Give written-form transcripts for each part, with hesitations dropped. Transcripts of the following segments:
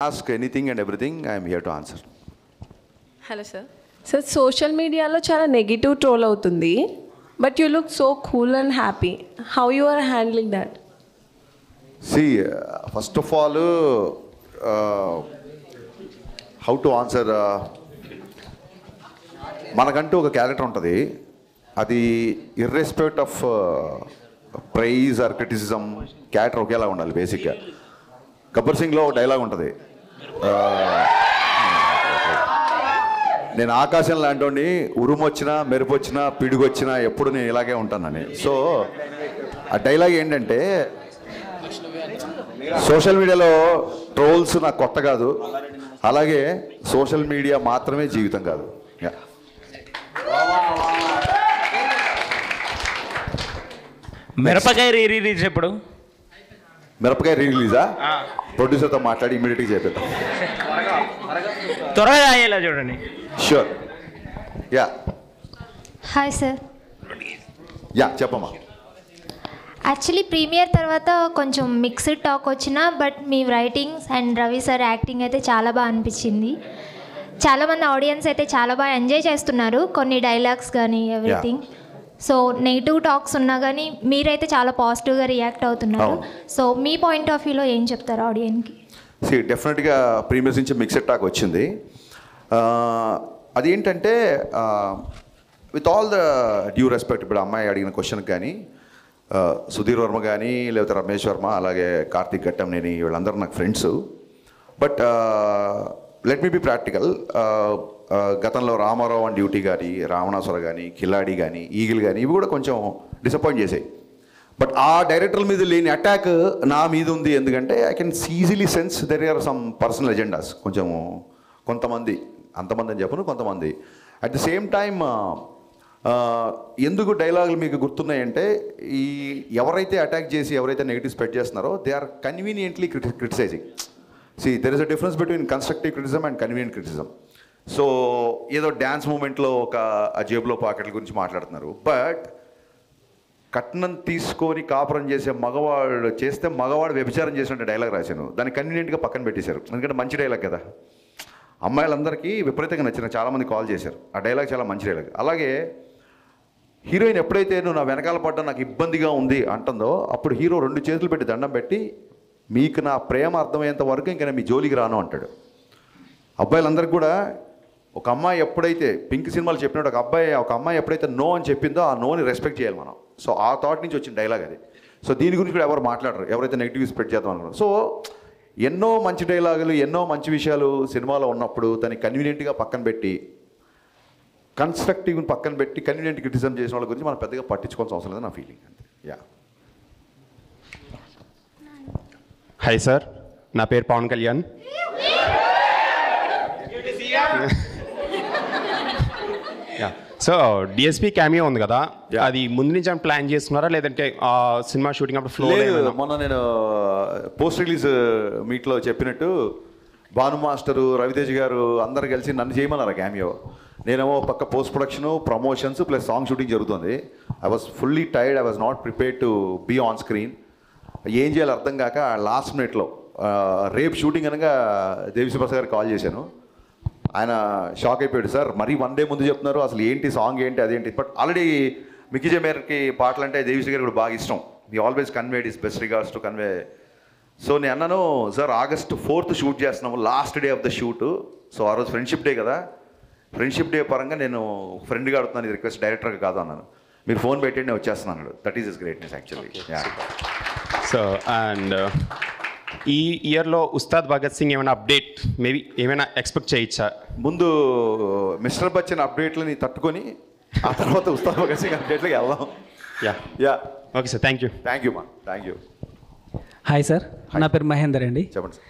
Ask anything and everything, I am here to answer. Hello sir. Sir social మీడియాలో చాలా negative troll అవుతుంది, but you look so cool and happy. How you are handling that? See, first of all, how to answer, మనకంటూ ఒక character ఉంటుంది. అది irrespective of praise or criticism, character ఒకేలా ఉండాలి. బేసిక్గా గబ్బర్ సింగ్లో ఒక డైలాగ్ ఉంటుంది, నేను ఆకాశం లాంటి ఉరుము వచ్చినా మెరుపు వచ్చినా పిడుగు వచ్చినా ఎప్పుడు నేను ఇలాగే ఉంటానని. సో ఆ డైలాగ్ ఏంటంటే, సోషల్ మీడియాలో ట్రోల్స్ నాకు కొత్త కాదు, అలాగే సోషల్ మీడియా మాత్రమే జీవితం కాదు. మిరపకాయ రిలీజ్ ఎప్పుడు? మిరపకాయ రిలీజా? ప్రొడ్యూసర్తో మాట్లాడి ఇమీడియట్గా చేపిద్దాం. త్వరగా అయ్యేలా చూడండి. Sure. Yeah hi sir. Yeah చెప్పమ్మా. యాక్చువల్లీ ప్రీమియర్ తర్వాత కొంచెం మిక్స్డ్ టాక్ వచ్చినా, but me writings and Ravi sir acting అయితే చాలా బాగా అనిపించింది. చాలామంది ఆడియన్స్ అయితే చాలా బాగా ఎంజాయ్ చేస్తున్నారు, కొన్ని డైలాగ్స్ కానీ ఎవ్రీథింగ్. సో నెగిటివ్ టాక్స్ ఉన్నా కానీ మీరైతే చాలా పాజిటివ్గా రియాక్ట్ అవుతున్నారు. సో మీ పాయింట్ ఆఫ్ వ్యూలో ఏం చెప్తారు ఆడియన్స్కి? డెఫినెట్గా ప్రీమియర్స్ నుంచి మిక్స్డ్ టాక్ వచ్చింది. అదేంటంటే, with all the due respect, ఇప్పుడు అమ్మాయి అడిగిన క్వశ్చన్కి కానీ సుధీర్ వర్మ కానీ లేకపోతే రమేష్ వర్మ అలాగే కార్తీక్ ఘట్టంనేని వీళ్ళందరూ నాకు friends. But let me be practical. గతంలో రామారావు అండ్ డ్యూటీ కానీ, రావణాసుర కానీ, కిలాడి కానీ, ఈగిల్ కానీ ఇవి కూడా కొంచెం డిసప్పాయింట్ చేసాయి. బట్ ఆ డైరెక్టర్ల మీద లేని అటాక్ నా మీద ఉంది. ఎందుకంటే I can easily sense there are some personal agendas. కొంతమంది, అంతమంది అని చెప్పను, కొంతమంది. అట్ ది సేమ్ టైమ్ ఎందుకు డైలాగులు మీకు గుర్తున్నాయంటే, ఈ ఎవరైతే అటాక్ చేసి ఎవరైతే నెగిటివ్ స్ప్రెడ్ చేస్తున్నారో they are conveniently criticising. There is a difference between constructive criticism and convenient criticism. So ఏదో డ్యాన్స్ మూమెంట్లో ఒక జేబులో పాకెట్ల గురించి మాట్లాడుతున్నారు, బట్ కట్నం తీసుకొని కాపురం చేసే మగవాడు చేస్తే మగవాడు వ్యభిచారం చేసినట్టు డైలాగ్ రాశాను. దాన్ని కన్వీనియంట్గా పక్కన పెట్టేశారు, ఎందుకంటే మంచి డైలాగ్ కదా. అమ్మాయిలందరికీ విపరీతంగా నచ్చిన, చాలామంది కాల్ చేశారు. ఆ డైలాగ్ చాలా మంచి డైలాగ్. అలాగే హీరోయిన్ ఎప్పుడైతే నువ్వు నా వెనకాల పడ్డా నాకు ఇబ్బందిగా ఉంది అంటుందో, అప్పుడు హీరో 2 చేతులు పెట్టి దండం పెట్టి, మీకు నా ప్రేమ అర్థమయ్యేంత వరకు ఇంకా నేను మీ జోలికి రాను అంటాడు. అబ్బాయిలందరికీ కూడా ఒక అమ్మాయి ఎప్పుడైతే పింక్ సినిమాలు చెప్పినట్టు ఒక అమ్మాయి ఎప్పుడైతే నో అని చెప్పిందో ఆ నోని రెస్పెక్ట్ చేయాలి మనం. సో ఆ థాట్ నుంచి వచ్చిన డైలాగ్ అది. సో దీని గురించి కూడా ఎవరు మాట్లాడరు, ఎవరైతే నెగిటివ్ స్ప్రెడ్ చేద్దాం అనుకున్నారు. సో ఎన్నో మంచి డైలాగులు, ఎన్నో మంచి విషయాలు సినిమాలో ఉన్నప్పుడు దాన్ని కన్వీనియంట్గా పక్కన పెట్టి, కన్స్ట్రక్టివ్ని పక్కన పెట్టి కన్వీనియంట్ క్రిటిసిజం చేసిన వాళ్ళ గురించి మనం పెద్దగా పట్టించుకోవాల్సిన అవసరం లేదు, నా ఫీలింగ్ అంతే. యా. హాయ్ సార్, నా పేరు Pawan Kalyan. So DSP cameo ఉంది కదా, అది ముందు నుంచి ప్లాన్ చేస్తున్నారా లేదంటే సినిమా షూటింగ్ అప్పుడు ఫ్లో? మొన్న నేను పోస్ట్ రిలీజ్ మీట్లో చెప్పినట్టు భాను మాస్టరు, రవితేజ్ గారు అందరు కలిసి నన్ను చేయమన్నారు క్యామియో. నేనేమో పక్క post production, promotions plus song shooting జరుగుతుంది. I was fully tired, I was not prepared to be on screen. ఏం చేయాలో అర్థం కాక లాస్ట్ మినిట్లో రేపు షూటింగ్ అనగా దేవిశ్రీ ప్రసాద్ గారికి కాల్ చేశాను. ఆయన షాక్ అయిపోయాడు, సార్ మరీ 1 డే ముందు చెప్తున్నారు, అసలు ఏంటి సాంగ్ ఏంటి అదేంటి. బట్ ఆల్రెడీ మిక్కీ జే మేయర్కి పాటలు అంటే దేవిశ్రీ గారికి కూడా బాగా ఇష్టం. He always conveyed his best regards to convey. So నేను అన్నాను, సార్ August 4th షూట్ చేస్తున్నాము, last day of the shoot. So ఆ రోజు ఫ్రెండ్షిప్ డే కదా, ఫ్రెండ్షిప్ డే పరంగా నేను ఫ్రెండ్గా అడుగుతున్నాను, ఇది రిక్వెస్ట్ డైరెక్టర్గా కాదు అన్నాను. మీరు ఫోన్ పెట్టండి నేను వచ్చేస్తున్నాను. That is is greatness actually. So and ఈ ఇయర్లో ఉస్తాద్ భగత్ సింగ్ ఏమైనా అప్డేట్ మేబీ ఏమైనా ఎక్స్పెక్ట్ చేయొచ్చా? ముందు మిస్టర్ బచ్చన్ అప్డేట్లని తట్టుకొని ఆ తర్వాత ఉస్తాద్ భగత్ సింగ్ అప్డేట్లకి వెళ్దాం. Yeah okay sir, thank you. Thank you మా, థ్యాంక్ యూ. హాయ్ సార్, నా పేరు మహేందర్ అండి. చెప్పండి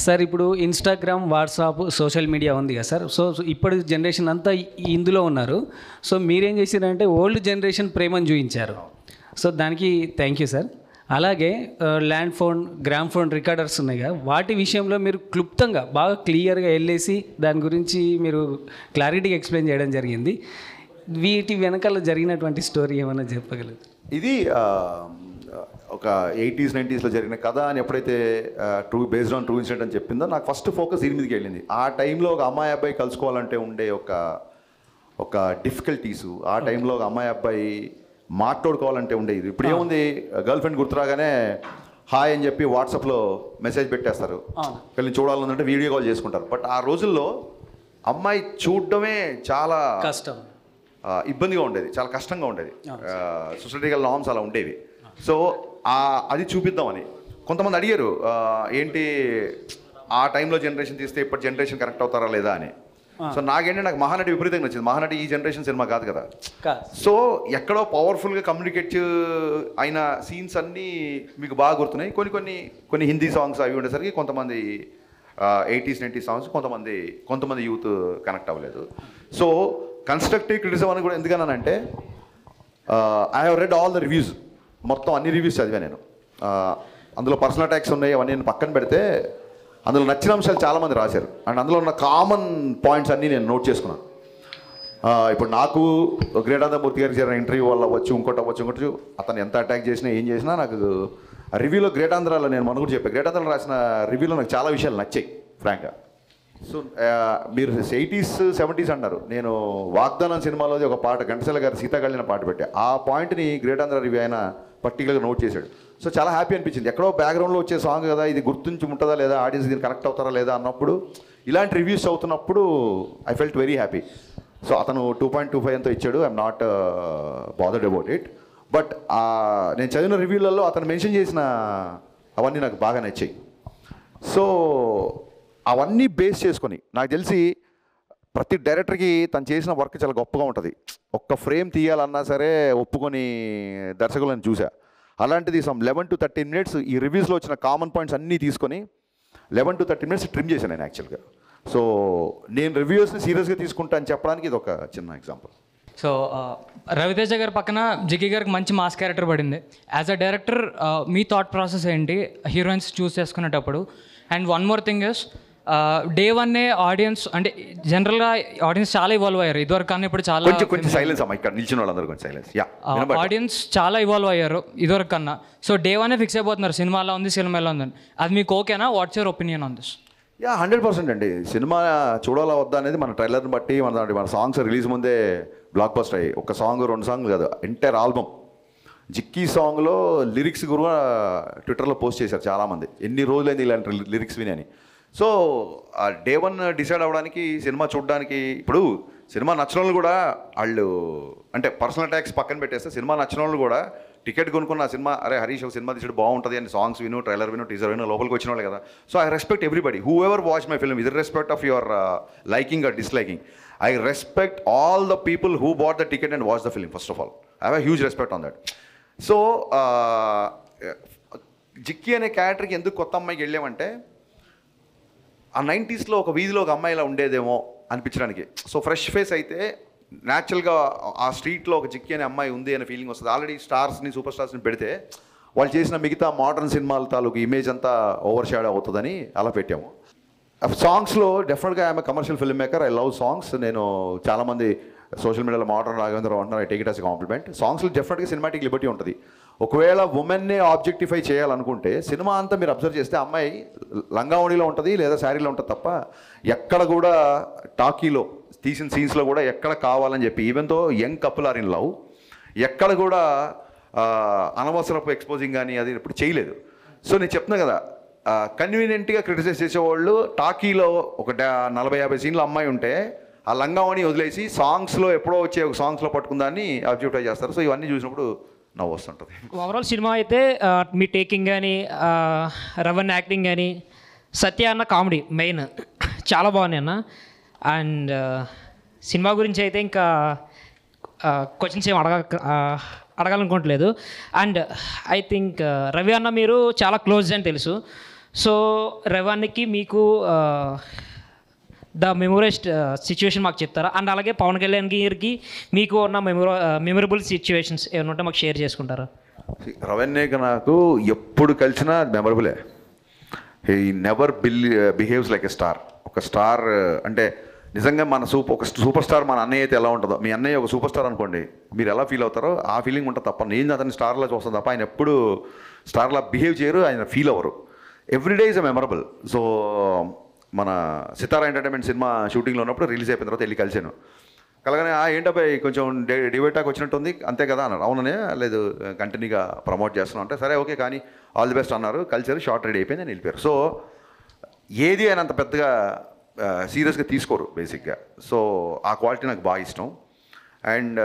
సార్, ఇప్పుడు ఇన్స్టాగ్రామ్, వాట్సాప్, సోషల్ మీడియా ఉంది కదా సార్. సో ఇప్పుడు జనరేషన్ అంతా ఇందులో ఉన్నారు. సో మీరేం చేశారంటే ఓల్డ్ జనరేషన్ ప్రేమను చూపించారు. సో దానికి థ్యాంక్ యూ సార్. అలాగే land phone, gram phone recorders ఉన్నాయి కదా, వాటి విషయంలో మీరు క్లుప్తంగా బాగా క్లియర్గా వెళ్ళేసి దాని గురించి మీరు క్లారిటీగా ఎక్స్ప్లెయిన్ చేయడం జరిగింది. వీటి వెనకాల జరిగినటువంటి స్టోరీ ఏమైనా చెప్పగలరు? ఇది ఒక 80s 90sలో జరిగిన కథ అని ఎప్పుడైతే బేస్డ్ ఆన్ ట్రూ ఇన్సిడెంట్ అని చెప్పిందో నాకు ఫస్ట్ ఫోకస్ దీని మీదకి వెళ్ళింది. ఆ టైంలో ఒక అమ్మాయి అబ్బాయి కలుసుకోవాలంటే ఉండే ఒక డిఫికల్టీసు, ఆ టైంలో ఒక అమ్మాయి అబ్బాయి మాట్లాడుకోవాలంటే ఉండేది. ఇప్పుడు ఏముంది, గర్ల్ ఫ్రెండ్ గుర్తురాగానే హాయ్ అని చెప్పి వాట్సాప్లో మెసేజ్ పెట్టేస్తారు, వీళ్ళని చూడాలంటే వీడియో కాల్ చేసుకుంటారు. బట్ ఆ రోజుల్లో అమ్మాయి చూడడమే చాలా కష్టం, ఇబ్బందిగా ఉండేది, చాలా కష్టంగా ఉండేది. సొసైటికల్ నార్మ్స్ అలా ఉండేవి. సో అది చూపిద్దామని కొంతమంది అడిగారు, ఏంటి ఆ టైంలో జనరేషన్ తీస్తే ఇప్పటి జనరేషన్ కరెక్ట్ అవుతారా లేదా అని. సో నాకు మహానటి విపరీతంగా నచ్చింది. మహానటి ఈ జనరేషన్ సినిమా కాదు కదా. సో ఎక్కడో పవర్ఫుల్గా కమ్యూనికేట్ అయిన సీన్స్ అన్నీ మీకు బాగా గుర్తున్నాయి. కొన్ని హిందీ సాంగ్స్ అవి ఉండేసరికి కొంతమంది 80s 90s సాంగ్స్ కొంతమంది యూత్ కనెక్ట్ అవ్వలేదు. సో కన్స్ట్రక్టివ్ క్రిటిసిజం అని కూడా ఎందుకన్నానంటే, I have read all the reviews, మొత్తం అన్ని రివ్యూస్ చదివా నేను. అందులో పర్సనల్ అటాక్స్ ఉన్నాయి, అవన్నీ నేను పక్కన పెడితే అందులో నచ్చిన అంశాలు చాలామంది రాశారు. అండ్ అందులో ఉన్న కామన్ పాయింట్స్ అన్నీ నేను నోట్ చేసుకున్నాను. ఇప్పుడు నాకు గ్రేటాంధ్రమూర్తి గారికి జరిగిన ఇంటర్వ్యూ వల్ల అవ్వచ్చు, ఇంకోటి అతను ఎంత అటాక్ చేసినా ఏం చేసినా నాకు రివ్యూలో గ్రేటాంధ్రాలో నేను మొన్న కూడా చెప్పాను, గ్రేటాంధ్రాలో రాసిన రివ్యూలో నాకు చాలా విషయాలు నచ్చాయి ఫ్రాంక్గా. సో మీరు 80s 70s అన్నారు, నేను వాగ్దానం సినిమాలోది ఒక పాట ఘంటసాల గారు సీతాకళ్యాణ పాట పెట్టా, ఆ పాయింట్ని గ్రేటాంధ్ర రివ్యూ ఆయన పర్టికులర్గా నోట్ చేశాడు. సో చాలా హ్యాపీ అనిపించింది. ఎక్కడో బ్యాక్గ్రౌండ్లో వచ్చే సాంగ్ కదా, ఇది గుర్తుంచి ఉంటుందా లేదా, ఆడియన్స్ దీన్ని కనెక్ట్ అవుతారా లేదా అన్నప్పుడు, ఇలాంటి రివ్యూస్ అవుతున్నప్పుడు I felt very happy. So అతను 2.25 ఎంతో ఇచ్చాడు, I'm not bothered about it. But నేను చదివిన రివ్యూలలో అతను మెన్షన్ చేసిన అవన్నీ నాకు బాగా నచ్చాయి. సో అవన్నీ బేస్ చేసుకొని నాకు తెలిసి ప్రతి డైరెక్టర్కి తను చేసిన వర్క్ చాలా గొప్పగా ఉంటుంది. ఒక్క ఫ్రేమ్ తీయాలన్నా సరే ఒప్పుకొని దర్శకులను చూసా. అలాంటిది సమ్ 11 to 13 minutes ఈ రివ్యూస్లో వచ్చిన కామన్ పాయింట్స్ అన్నీ తీసుకొని 11 to 13 minutes ట్రిమ్ చేశాను నేను యాక్చువల్గా. సో నేను రివ్యూస్ని సీరియస్గా తీసుకుంటా అని చెప్పడానికి ఇది ఒక చిన్న ఎగ్జాంపుల్. సో రవితేజ గారి పక్కన జిగ్గి గారికి మంచి మాస్ క్యారెక్టర్ పడింది. యాజ్ అ డైరెక్టర్ మీ థాట్ ప్రాసెస్ ఏంటి హీరోయిన్స్ చూస్ చేసుకునేటప్పుడు? And one more thing is, day వన్నే ఆడియన్స్ అంటే జనరల్గా ఆడియన్స్ చాలా ఇవాల్వ్ అయ్యారు ఇదివరకు కన్నా, ఇప్పుడు చాలా కొంచెం సైలెన్స్ అమ్మా, ఇక్కడ నిల్చిన వాళ్ళందరూ కొంచెం సైలెన్స్. ఆడియన్స్ చాలా ఇవాల్వ్ అయ్యారు ఇదివరకు కన్నా. సో డే వన్నే ఫిక్స్ అయిపోతున్నారు సినిమా ఎలా ఉంది, సినిమా ఎలా ఉందని. అది మీకు ఓకేనా? What's your opinion on this? 100% అండి. సినిమా చూడాలా వద్దా అనేది మన ట్రైలర్ని బట్టి, మన సాంగ్స్ రిలీజ్ ముందే బ్లాక్ బస్టర్ అయ్యి, ఒక సాంగ్ 2 సాంగ్లు కాదు, ఎంటైర్ ఆల్బమ్. జిక్కీ సాంగ్లో లిరిక్స్ కూడా ట్విట్టర్లో పోస్ట్ చేశారు చాలామంది, ఎన్ని రోజులైంది ఇలాంటి లిరిక్స్ విని అని. సో డే వన్ డిసైడ్ అవ్వడానికి, సినిమా చూడడానికి, ఇప్పుడు సినిమా నచ్చిన వాళ్ళు కూడా వాళ్ళు అంటే పర్సనల్ అటాక్స్ పక్కన పెట్టేస్తే, సినిమా నచ్చిన వాళ్ళు కూడా టికెట్ కొనుక్కున్న ఆ సినిమా, అరే హరీష్ ఒక సినిమా తీసాడు బాగుంటుంది అని సాంగ్స్ విను, ట్రైలర్ విను, టీజర్ విను, లోపలికి వచ్చిన వాళ్ళే కదా. So I respect everybody whoever watch my film, is respect of your liking or disliking. I respect all the people who bought the ticket and watched the film, first of all. I have a huge respect on that. So, Jikki అనే క్యారెక్టర్కి ఎందుకు కొత్త అమ్మాయికి వెళ్ళామంటే, ఆ 90sలో ఒక వీధిలో ఒక అమ్మాయిలా ఉండేదేమో అనిపించడానికి. సో ఫ్రెష్ ఫేస్ అయితే న్యాచురల్గా ఆ స్ట్రీట్లో ఒక జిక్కీ అనే అమ్మాయి ఉంది అనే ఫీలింగ్ వస్తుంది. ఆల్రెడీ స్టార్స్ని, సూపర్ స్టార్స్ని పెడితే వాళ్ళు చేసిన మిగతా మోడర్న్ సినిమాల తాలూకు ఇమేజ్ అంతా ఓవర్ షాడో అవుతుందని అలా పెట్టాము. సాంగ్స్లో డెఫినెట్గా I'm commercial film maker, I love songs. నేను చాలామంది సోషల్ మీడియాలో మోడర్న్ రాఘవేంద్ర అంటున్నారు, I take it as compliment. సాంగ్స్లో డెఫినెట్గా సినిమాటిక్ లిబర్టీ ఉంటుంది. ఒకవేళ ఉమెన్నే ఆబ్జెక్టిఫై చేయాలనుకుంటే సినిమా అంతా మీరు అబ్జర్వ్ చేస్తే అమ్మాయి లంగావణిలో ఉంటుంది లేదా శారీలో ఉంటుంది తప్ప, ఎక్కడ కూడా టాకీలో తీసిన సీన్స్లో కూడా ఎక్కడ కావాలని చెప్పి, even though young couple are in love, ఎక్కడ కూడా అనవసరపు ఎక్స్పోజింగ్ కానీ అది ఇప్పుడు చేయలేదు. సో నేను చెప్తున్నా కదా, కన్వీనియంట్గా క్రిటిసైజ్ చేసేవాళ్ళు టాకీలో ఒక 40-50 సీన్లు అమ్మాయి ఉంటే ఆ లంగావణి వదిలేసి సాంగ్స్లో ఎప్పుడో వచ్చే ఒక సాంగ్స్లో పట్టుకుందాన్ని అబ్జెక్టిఫై చేస్తారు. సో ఇవన్నీ చూసినప్పుడు నవ్వు వస్తుంటుంది. ఓవరాల్ సినిమా అయితే మీ టేకింగ్ కానీ, రవణ్ యాక్టింగ్ కానీ, సత్య అన్న కామెడీ మెయిన్ చాలా బాగున్నాయి అన్న. అండ్ సినిమా గురించి అయితే ఇంకా క్వశ్చన్స్ ఏం అడగాలనుకోవట్లేదు. అండ్ ఐ థింక్ రవి అన్న మీరు చాలా క్లోజ్ అని తెలుసు. సో రవి అన్నకి మీకు ద మెమొరైజ్డ్ సిచ్యువేషన్ మాకు చెప్తారా? అండ్ అలాగే పవన్ కళ్యాణ్ గారికి మీకు ఉన్న మెమొరబుల్ సిచ్యువేషన్స్ ఏమైనా ఉంటే మాకు షేర్ చేసుకుంటారా? రవణ్యకి నాకు ఎప్పుడు కలిసినా మెమరబులే. He never behaves like a star. ఒక స్టార్ అంటే నిజంగా ఒక సూపర్ స్టార్ మన అన్నయ్య అయితే ఎలా ఉంటుందో, మీ అన్నయ్య ఒక సూపర్ స్టార్ అనుకోండి, మీరు ఎలా ఫీల్ అవుతారో ఆ ఫీలింగ్ ఉంటుంది తప్ప, నేను అతని స్టార్లో చూస్తాను తప్ప ఆయన ఎప్పుడు స్టార్లా బిహేవ్ చేయరు, ఆయన ఫీల్ అవ్వరు. Everyday is a memorable. So మన సితారా ఎంటర్టైన్మెంట్ సినిమా షూటింగ్లో ఉన్నప్పుడు రిలీజ్ అయిపోయిన తర్వాత వెళ్ళి కలిసాను. కలగానే ఏంటబ్బాయి కొంచెం డివైటాక్ వచ్చినట్టుంది అంతే కదా అన్నారు. అవుననే, లేదు కంటిన్యూగా ప్రమోట్ చేస్తున్నాం అంటే సరే ఓకే కానీ ఆల్ ది బెస్ట్ అన్నారు. కలిసారు, షార్ట్ రెడీ అయిపోయింది, అని వెళ్ళిపోయారు. సో ఏది ఆయన అంత పెద్దగా సీరియస్గా తీసుకోరు బేసిక్గా. సో ఆ క్వాలిటీ నాకు బాగా ఇష్టం. అండ్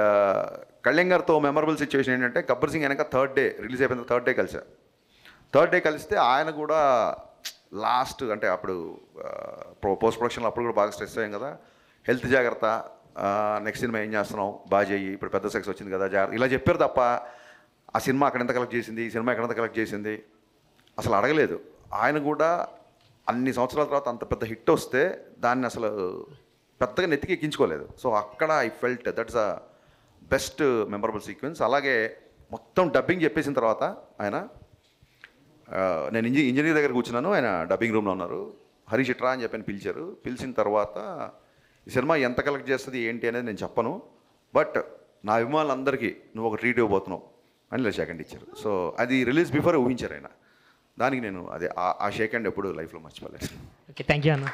కళ్యాణ్ గారితో మెమరబుల్ సిచ్యువేషన్ ఏంటంటే గబ్బర్ సింగ్ వెనక థర్డ్ డే రిలీజ్ అయిపోయిన థర్డ్ డే కలిసా. థర్డ్ డే కలిస్తే ఆయన కూడా లాస్ట్ అంటే అప్పుడు పోస్ట్ ప్రొడక్షన్లో అప్పుడు కూడా బాగా స్ట్రెస్ అయ్యాం కదా, హెల్త్ జాగ్రత్త, నెక్స్ట్ సినిమా ఏం చేస్తున్నావు బాగా చెయ్యి, ఇప్పుడు పెద్ద సక్సెస్ వచ్చింది కదా జాగ్రత్త, ఇలా చెప్పారు తప్ప ఆ సినిమా అక్కడ ఎంత కలెక్ట్ చేసింది, ఈ సినిమా ఎక్కడంత కలెక్ట్ చేసింది అసలు అడగలేదు. ఆయన కూడా అన్ని సంవత్సరాల తర్వాత అంత పెద్ద హిట్ వస్తే దాన్ని అసలు పెద్దగా నెత్తికి ఎక్కించుకోలేదు. సో అక్కడ I felt that's a best memorable sequence. అలాగే మొత్తం డబ్బింగ్ చెప్పేసిన తర్వాత ఆయన నేను ఇంజనీర్ దగ్గర కూర్చున్నాను, ఆయన డబ్బింగ్ రూమ్లో ఉన్నారు. హరీష్ ఇట్రా అని చెప్పని పిలిచారు. పిలిచిన తర్వాత ఈ సినిమా ఎంత కలెక్ట్ చేస్తుంది ఏంటి అనేది నేను చెప్పను, బట్ నా అభిమానులందరికీ నువ్వు ఒక ట్రీట్ ఇవ్వబోతున్నావు అని ఇలా షేక్ హ్యాండ్ ఇచ్చారు. సో అది రిలీజ్ బిఫోర్ ఊహించారు ఆయన. దానికి నేను అదే ఆ షేక్ హ్యాండ్ ఎప్పుడు లైఫ్లో మర్చిపోలేదు. ఓకే, థ్యాంక్ యూ అన్న.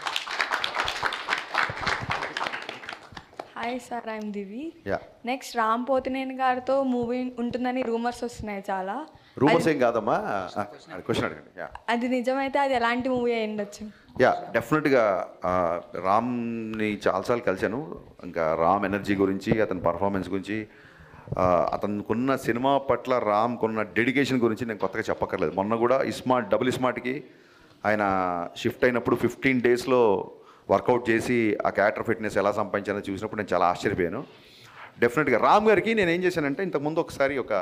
Hi sir, I'm Divi. Yeah, next Ram Pothineni గారితో మూవీ ఉంటుందని రూమర్స్ వస్తున్నాయి చాలా. రూమర్స్ ఏం కాదమ్మా, క్వశ్చన్ అడగండి. యా, అది నిజమైతే అది ఎలాంటి మూవీ అయి ఉండొచ్చు? యా డెఫినెట్గా రామ్ని చాలాసార్లు కలిశాను. ఇంకా రామ్ ఎనర్జీ గురించి, అతని పర్ఫార్మెన్స్ గురించి, అతనుకున్న సినిమా పట్ల రామ్కున్న డెడికేషన్ గురించి నేను కొత్తగా చెప్పక్కర్లేదు. మొన్న కూడా డబుల్ స్మార్ట్కి ఆయన షిఫ్ట్ అయినప్పుడు 15 డేస్లో వర్కౌట్ చేసి ఆ క్యారెక్టర్ ఫిట్నెస్ ఎలా సంపాదించానో చూసినప్పుడు నేను చాలా ఆశ్చర్యపోయాను. డెఫినెట్గా రామ్ గారికి నేను ఏం చేశానంటే ఇంతకుముందు ఒకసారి ఒక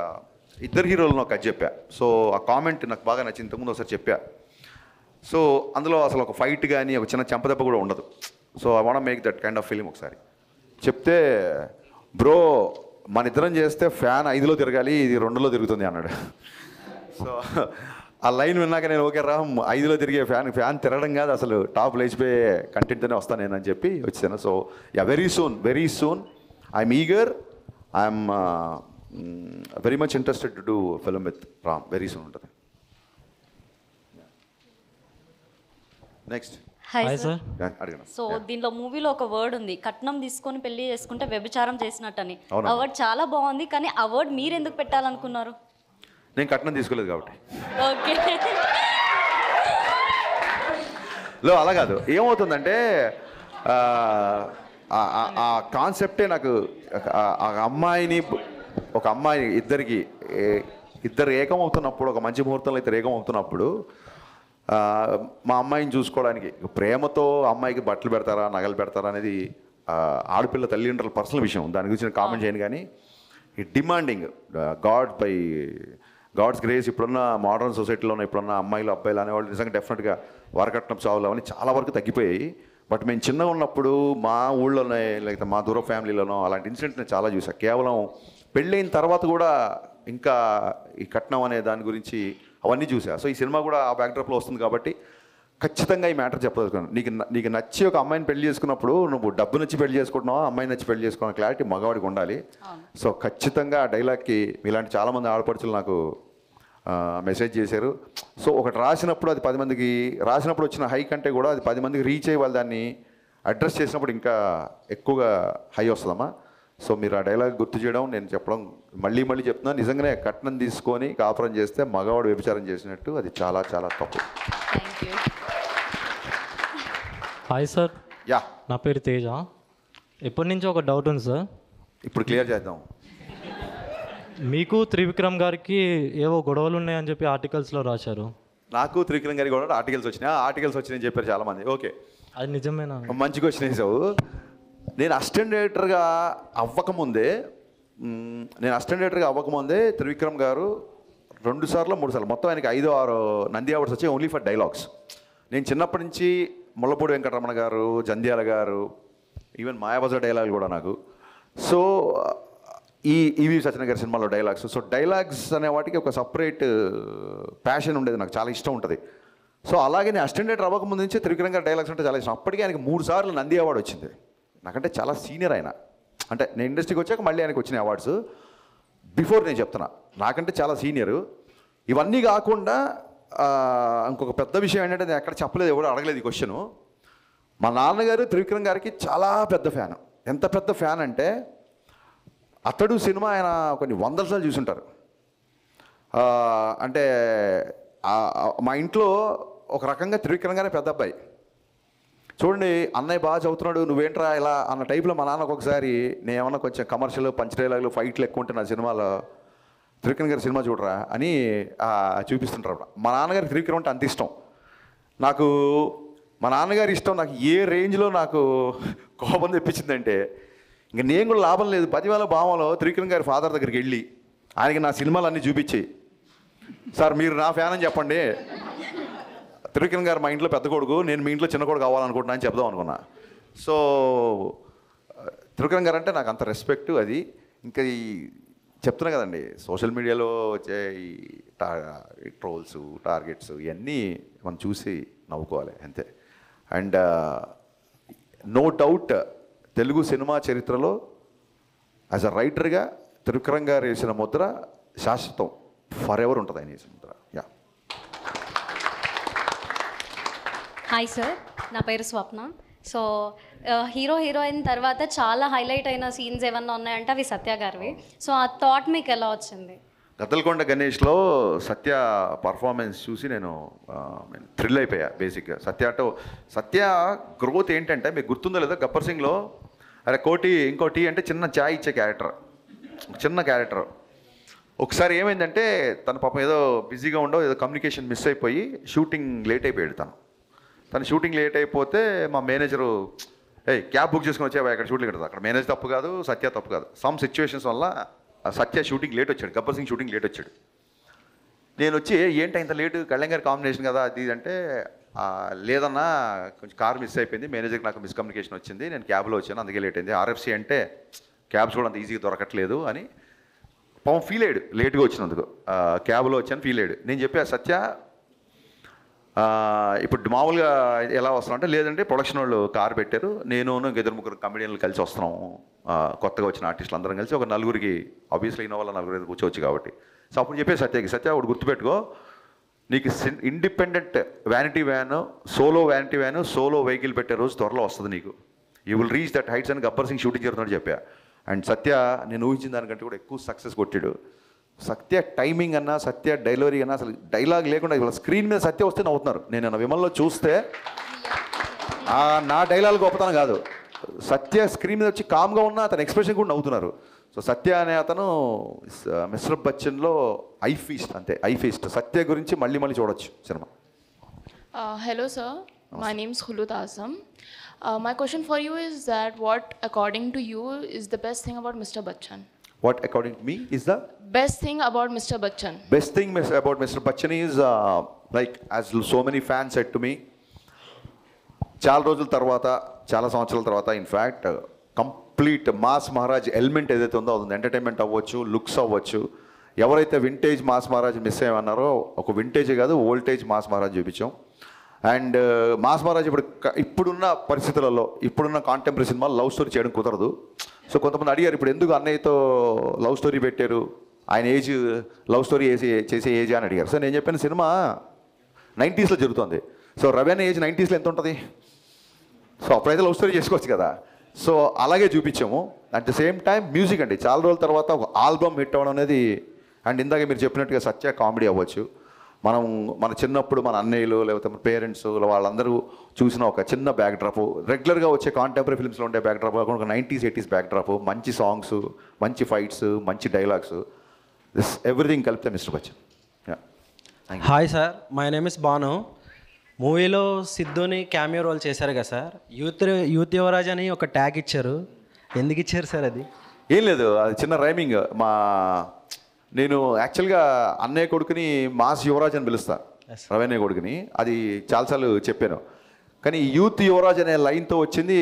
ఇద్దరు హీరోలను ఒక చెప్పా. సో ఆ కామెంట్ నాకు బాగా నచ్చింది, ఇంతకుముందు ఒకసారి చెప్పా. సో అందులో అసలు ఒక ఫైట్ కానీ ఒక చిన్న చెంపదెబ్బ కూడా ఉండదు. So I want make that kind of film ఒకసారి చెప్తే, బ్రో మన ఇద్దరం చేస్తే ఫ్యాన్ 5లో తిరగాలి, ఇది 2లో తిరుగుతుంది అన్నాడు. సో ఆ లైన్ విన్నాక నేను ఓకే రామ్ 5లో తిరిగే ఫ్యాన్ తిరగడం కాదు, అసలు టాప్ లేచిపోయే కంటెంట్తోనే వస్తాను నేను అని చెప్పి వచ్చాను. So yeah, very soon I'm eager, I'm very much interested to do film with Ram. Very soon ఉంటుంది. Next hi sir. అడగను. సో దీనిలో మూవీలో ఒక వర్డ్ ఉంది, కట్నం తీసుకొని పెళ్లి చేసుకుంటే వ్యభిచారం చేసినట్టని. అవునా? ఆ వర్డ్ చాలా బాగుంది, కానీ ఆ వర్డ్ మీరు ఎందుకు పెట్టాలనుకున్నారు? నేను కట్నం తీసుకోలేదు కాబట్టి. ఓకే. అలా కాదు, ఏమవుతుందంటే ఆ కాన్సెప్టే నాకు ఒక అమ్మాయి ఇద్దరు ఏకమవుతున్నప్పుడు, ఒక మంచి ముహూర్తంలో ఇద్దరు ఏకమవుతున్నప్పుడు మా అమ్మాయిని చూసుకోవడానికి ప్రేమతో అమ్మాయికి బట్టలు పెడతారా, నగలు పెడతారా అనేది ఆడపిల్ల తల్లిదండ్రుల పర్సనల్ విషయం. దాని గురించి నేను కామెంట్ చేయను. కానీ ఈ డిమాండింగ్ గాడ్స్ గ్రేస్ ఇప్పుడున్న మోడర్న్ సొసైటీలోనే ఇప్పుడున్న అమ్మాయిలు అబ్బాయిలు అనేవాళ్ళు నిజంగా డెఫినెట్గా వరకట్నం చావులు అవన్నీ చాలా వరకు తగ్గిపోయాయి. బట్ మేము చిన్నగా ఉన్నప్పుడు మా ఊళ్ళోనే లేకపోతే మా దూర ఫ్యామిలీలోనో అలాంటి ఇన్సిడెంట్ నేను చాలా చూసాను. కేవలం పెళ్ళైన తర్వాత కూడా ఇంకా ఈ కట్నం అనే దాని గురించి అవన్నీ చూసా. సో ఈ సినిమా కూడా ఆ బ్యాక్డ్రాప్లో వస్తుంది కాబట్టి ఖచ్చితంగా ఈ మ్యాటర్ చెప్పదలుచుకున్నాను. నీకు నచ్చి ఒక అమ్మాయిని పెళ్లి చేసుకున్నప్పుడు నువ్వు డబ్బు నచ్చి పెళ్లి చేసుకుంటున్నావా, అమ్మాయిని నచ్చి పెళ్లి చేసుకున్న క్లారిటీ మగవాడికి ఉండాలి. సో ఖచ్చితంగా ఆ డైలాగ్కి ఇలాంటి చాలామంది ఆడపడుచులు నాకు మెసేజ్ చేశారు. సో ఒకటి రాసినప్పుడు అది 10 మందికి రాసినప్పుడు వచ్చిన హై కంటే కూడా అది 10 మందికి రీచ్ అయ్యి వాళ్ళు దాన్ని అడ్రస్ చేసినప్పుడు ఇంకా ఎక్కువగా హై వస్తుందమ్మా. సో మీరు ఆ డైలాగ్ గుర్తు చేయడం, నేను చెప్పడం మళ్ళీ చెప్తున్నాను. నిజంగానే కట్నం తీసుకొని కాపురం చేస్తే మగవాడు వ్యభిచారం చేసినట్టు, అది చాలా చాలా తప్పు. Thank you. Hi sir. Yeah, నా పేరు తేజ. ఎప్పటి నుంచి ఒక డౌట్ ఉంది సార్, ఇప్పుడు క్లియర్ చేద్దాం. మీకు త్రివిక్రమ్ గారికి ఏవో గొడవలు ఉన్నాయని చెప్పి ఆర్టికల్స్లో రాశారు. నాకు త్రివిక్రమ్ గారికి కూడా ఆర్టికల్స్ వచ్చినాయని చెప్పారు చాలామంది. ఓకే, అది నిజమేనా? మంచి క్వశ్చన్ వేసావు. నేను అసిస్టెంట్ డైరెక్టర్గా అవ్వకముందే త్రివిక్రమ్ గారు 2 సార్లు 3 సార్లు మొత్తం ఆయనకి 5-6 నంది అవార్డ్స్ వచ్చాయి ఓన్లీ ఫర్ డైలాగ్స్. నేను చిన్నప్పటి నుంచి ముళ్ళపూడి వెంకటరమణ గారు, జంధ్యాల గారు, ఈవెన్ మాయాబజార్ డైలాగులు కూడా నాకు. సో ఈవి సత్యన గారి సినిమాలో డైలాగ్స్. సో డైలాగ్స్ అనే వాటికి ఒక సపరేట్ ప్యాషన్ ఉండేది, నాకు చాలా ఇష్టం ఉంటుంది. సో అలాగే నేను అసిస్టెంట్ డైరెక్టర్ అవ్వకముందు నుంచి త్రివిక్రమ్ గారి డైలాగ్స్ అంటే చాలా ఇష్టం. అప్పటికే ఆయనకి 3 సార్లు నంది అవార్డు వచ్చింది. నాకంటే చాలా సీనియర్ ఆయన. అంటే నేను ఇండస్ట్రీకి వచ్చాక మళ్ళీ ఆయనకు వచ్చిన అవార్డ్స్. బిఫోర్ నేను చెప్తున్నా, నాకంటే చాలా సీనియరు. ఇవన్నీ కాకుండా ఇంకొక పెద్ద విషయం ఏంటంటే నేను ఎక్కడ చెప్పలేదు, ఎవరు అడగలేదు ఈ క్వశ్చను. మా నాన్నగారు త్రివిక్రమ్ గారికి చాలా పెద్ద ఫ్యాన్. ఎంత పెద్ద ఫ్యాన్ అంటే అతడు సినిమా ఆయన కొన్ని వందల సార్లు చూసుంటారు. అంటే మా ఇంట్లో ఒక రకంగా త్రివిక్రమ్ గారే పెద్ద అబ్బాయి. చూడండి, అన్నయ్య బాగా చదువుతున్నాడు, నువ్వేంట్రా ఇలా అన్న టైప్లో మా నాన్న ఒక్కొక్కసారి నేను ఏమన్నా కొంచెం కమర్షియల్ పంచ్ డైలాగులు ఫైట్లు ఎక్కువ ఉంటే నా సినిమాలో త్రివిక్రమ్ గారి సినిమా చూడరా అని చూపిస్తుంటారు. మా నాన్నగారికి త్రివిక్రమ్ అంటే అంత ఇష్టం. నాకు మా నాన్నగారి ఇష్టం నాకు ఏ రేంజ్లో నాకు కోపం తెప్పించిందంటే ఇంక నేను కూడా లాభం లేదు. 10,000 భావంలో త్రివిక్రమ్ గారి ఫాదర్ దగ్గరికి వెళ్ళి ఆయనకి నా సినిమాలు అన్నీ చూపించి, సార్ మీరు నా ఫ్యాన్ అని చెప్పండి, త్రివిక్రమ్ గారు మా ఇంట్లో పెద్ద కొడుకు, నేను మీ ఇంట్లో చిన్న కొడుకు కావాలనుకుంటున్నా అని చెప్దాం అనుకున్నా. సో త్రివిక్రమ్ గారు అంటే నాకు అంత రెస్పెక్ట్. అది ఇంకా ఈ చెప్తున్నా కదండి, సోషల్ మీడియాలో వచ్చే ఈ ట్రోల్స్, టార్గెట్స్ ఇవన్నీ మనం చూసి నవ్వుకోవాలి అంతే. And no doubt Telugu cinema చరిత్రలో యాజ్ అ రైటర్గా త్రివిక్రమ్ గారు వేసిన ముద్ర శాశ్వతం, ఫర్ ఎవర్ ఉంటుంది ఆయన వేసిన ముద్ర. యా. హాయ్ సార్, నా పేరు స్వప్న. సో హీరో హీరోయిన్ తర్వాత చాలా హైలైట్ అయిన సీన్స్ ఏమన్నా ఉన్నాయంటే అవి సత్య గారివి. సో ఆ థాట్ మీకు ఎలా వచ్చింది? గద్దలకొండ గణేష్లో సత్య పర్ఫార్మెన్స్ చూసి నేను థ్రిల్ అయిపోయా. బేసిక్గా సత్య గ్రోత్ ఏంటంటే మీకు గుర్తుందో లేదో, గబ్బర్ సింగ్లో అరే కోటి ఇంకోటి అంటే చిన్న చాయ్ ఇచ్చే చిన్న క్యారెక్టర్. ఒకసారి ఏమైందంటే తన పాపం ఏదో బిజీగా ఉండో ఏదో కమ్యూనికేషన్ మిస్ అయిపోయి షూటింగ్ లేట్ అయిపోయాడు. తను షూటింగ్ లేట్ అయిపోతే మా మేనేజరు క్యాబ్ బుక్ చేసుకుని వచ్చావా ఇక్కడ షూటింగ్ కదా. అక్కడ మేనేజర్ తప్పు కాదు, సత్య తప్పు కాదు. సమ్ సిచ్యువేషన్స్ వల్ల సత్య షూటింగ్ లేట్ వచ్చాడు, గబ్బర్ సింగ్ షూటింగ్ లేట్ వచ్చాడు. నేను వచ్చి ఏంటి ఇంత లేటు, కళ్యాణ్ గారి కాంబినేషన్ కదా అది అంటే, లేదన్నా కొంచెం కార్ మిస్ అయిపోయింది, మేనేజర్కి నాకు మిస్కమ్యూనికేషన్ వచ్చింది, నేను క్యాబ్లో వచ్చాను అందుకే లేట్ అయింది. ఆర్ఎఫ్సి అంటే క్యాబ్స్ కూడా అంత ఈజీగా దొరకట్లేదు అని పాపం ఫీల్ అయ్యాడు, లేట్గా వచ్చినందుకు. క్యాబ్లో వచ్చాను ఫీల్ అయ్యాడు. నేను చెప్పా సత్య ఇప్పుడు మామూలుగా ఎలా వస్తున్నాం అంటే, లేదంటే ప్రొడక్షన్ వాళ్ళు కారు పెట్టారు, నేను ఇంక 2-3 కమెడియన్లు కలిసి వస్తున్నాము, కొత్తగా వచ్చిన ఆర్టిస్టులు అందరం కలిసి ఒక 4కి ఆబ్వియస్లీ ఇన్నోవాళ్ళ 4 కూర్చోవచ్చు కాబట్టి. సో అప్పుడు చెప్పే సత్య ఒకటి గుర్తుపెట్టుకో, నీకు independent vanity van, solo vanity van, solo vehicle పెట్టే రోజు త్వరలో వస్తుంది నీకు. You will reach that heights అని గబ్బర్ సింగ్ షూటింగ్ జరుగుతుందని చెప్పా. అండ్ సత్య నేను ఊహించిన దానికంటే కూడా ఎక్కువ సక్సెస్ కొట్టాడు. సత్య టైమింగ్ అన్నా, సత్య డైలరీ అన్నా, అసలు డైలాగ్ లేకుండా ఇవాళ స్క్రీన్ మీద సత్య వస్తే నవ్వుతున్నారు. నేను విమల్లో చూస్తే నా డైలాగ్ గొప్పతనం కాదు, సత్య స్క్రీన్ మీద వచ్చి కామ్గా ఉన్న అతని ఎక్స్ప్రెషన్ కూడా నవ్వుతున్నారు. సో సత్య అనే అతను మిస్టర్ బచ్చన్లో ఐ ఫీస్ట్, అంతే ఐ ఫీస్ట్. సత్య గురించి మళ్ళీ చూడొచ్చు cinema. Hello sir, my name is Khulud Azam. My question for you is that what according to you is the best thing about Mr. Bachchan? What according to me is the best thing about Mr. Bachchan? Best thing about Mr. Bachchan is like as so many fans said to me, చాలా రోజుల తర్వాత, చాలా సంవత్సరాల తర్వాత, in fact complete mass Maharaj element ఏదైతే ఉందో అది entertainment అవ్వచ్చు, లుక్స్ అవ్వచ్చు. ఎవరైతే వింటేజ్ మాస్ మహారాజ్ మిస్ అయ్యమన్నారో ఒక వింటేజే కాదు ఓల్టేజ్ మాస్ మహారాజ్ చూపించాం. అండ్ మాస్ మహారాజ్ ఇప్పుడున్న పరిస్థితులలో, ఇప్పుడున్న కాంటెంపరీ సినిమాలు లవ్ స్టోరీ చేయడం కుదరదు. సో కొంతమంది అడిగారు ఇప్పుడు ఎందుకు అన్నయ్యతో లవ్ స్టోరీ పెట్టారు, ఆయన ఏజ్ లవ్ స్టోరీ చేసే ఏజ్ అని అడిగారు. సో నేను చెప్పిన సినిమా 90s జరుగుతుంది. సో రవి అనే ఏజ్ 90s ఎంత ఉంటుంది, సో అప్పుడైతే లవ్ స్టోరీ చేసుకోవచ్చు కదా. సో అలాగే చూపించాము. At the same time music అండి, చాలా రోజుల తర్వాత ఒక ఆల్బమ్ హిట్ అవ్వడం అనేది. అండ్ ఇందాక మీరు చెప్పినట్టుగా సత్య కామెడీ అవ్వచ్చు. మన చిన్నప్పుడు మన అన్నయ్యలు లేకపోతే మన పేరెంట్స్ వాళ్ళందరూ చూసిన ఒక చిన్న బ్యాక్ డ్రాప్, రెగ్యులర్గా వచ్చే కాంటెంపరీ ఫిల్మ్స్లో ఉండే బ్యాక్ డ్రాప్ కాకుండా ఒక 90s 80s బ్యాక్ డ్రాప్, మంచి సాంగ్స్, మంచి ఫైట్స్, మంచి డైలాగ్స్, దిస్ ఎవ్రీథింగ్ కలిపితే Mister Bachchan. Hi sir, my name is Banu. మూవీలో సిద్ధుని క్యామియో రోల్ చేశారు కదా సార్, యూత్ యువరాజ్ అని ఒక ట్యాగ్ ఇచ్చారు, ఎందుకు ఇచ్చారు సార్? అది ఏం లేదు, అది చిన్న రైమింగ్. నేను యాక్చువల్గా అన్నయ్య కొడుకుని మాస్ యువరాజ్ అని పిలుస్తా, రవన్నయ్య కొడుకుని. అది చాలాసార్లు చెప్పాను. కానీ యూత్ యువరాజ్ అనే లైన్తో వచ్చింది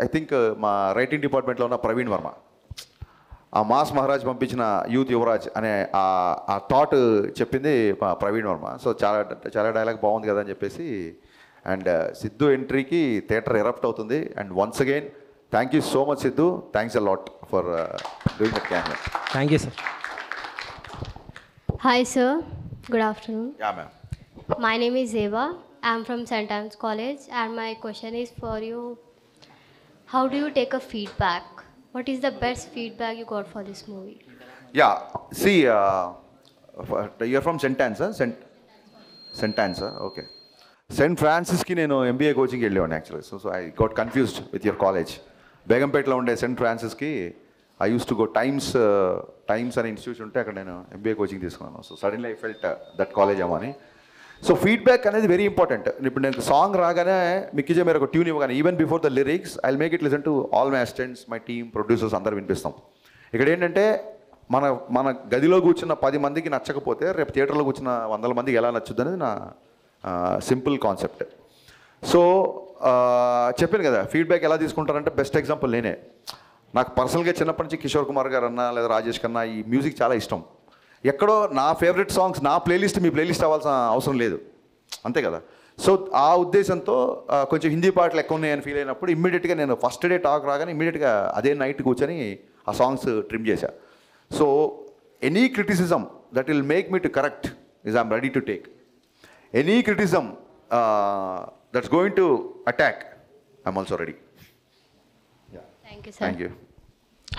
ఐ థింక్ మా రైటింగ్ డిపార్ట్మెంట్లో ఉన్న ప్రవీణ్ వర్మ. ఆ మాస్ మహారాజ్ పంపించిన యూత్ యువరాజ్ అనే ఆ థాట్ చెప్పింది మా ప్రవీణ్ వర్మ. సో చాలా డైలాగ్ బాగుంది కదా అని చెప్పేసి. అండ్ సిద్ధు ఎంట్రీకి థియేటర్ ఎరప్ట్ అవుతుంది. And once again thank you so much Siddhu, thanks a lot for doing that cameo. Thank you sir. Hi sir, Good afternoon. Yeah, ma'am. My name is Eva. I'm from St. Anne's College, and my question is for you. How do you take a feedback? What is the best feedback you got for this movie? Yeah, see, you're from St. Anne's, huh? St. Anne's, huh? Okay. St. Francisకి నేను MBA కోచింగ్కి వెళ్ళేవాడిని actually. So I got confused with your college. బేగంపేటలో ఉండే saint ఫ్రాన్సిస్కి I use to go Times అనే institution ఉంటే అక్కడ నేను MBA కోచింగ్ తీసుకున్నాను. So suddenly I felt that college ఏమని. సో ఫీడ్బ్యాక్ అనేది వెరీ ఇంపార్టెంట్. ఇప్పుడు నేను సాంగ్ రాగానే మిక్కిజే మీరు ఒక ట్యూన్ ఇవ్వగానే even before the lyrics I make it listen to all my assistants, my team, producers అందరు వినిపిస్తాం. ఇక్కడ ఏంటంటే మన గదిలో కూర్చున్న 10 మందికి నచ్చకపోతే రేపు థియేటర్లో కూర్చున్న 100 మందికి ఎలా నచ్చుద్ది అనేది నా సింపుల్ కాన్సెప్ట్. సో చెప్పాను కదా, ఫీడ్బ్యాక్ ఎలా తీసుకుంటారంటే బెస్ట్ ఎగ్జాంపుల్ నేనే. నాకు పర్సనల్గా చిన్నప్పటి నుంచి కిషోర్ కుమార్ గారు అన్నా లేదా రాజేష్ కన్నా ఈ మ్యూజిక్ చాలా ఇష్టం. ఎక్కడో నా ఫేవరెట్ సాంగ్స్ నా ప్లేలిస్ట్ మీ ప్లేలిస్ట్ అవ్వాల్సిన అవసరం లేదు, అంతే కదా. సో ఆ ఉద్దేశంతో కొంచెం హిందీ పాటలు ఎక్కువ ఉన్నాయని ఫీల్ అయినప్పుడు ఇమ్మీడియట్గా నేను ఫస్ట్ డే టాక్ రాగానే ఇమ్మీడియట్గా అదే నైట్ కూర్చొని ఆ సాంగ్స్ ట్రిమ్ చేశా. So any criticism that will make me to correct is I'm ready to take. Any criticism that's going to attack I'm also ready. Thank you.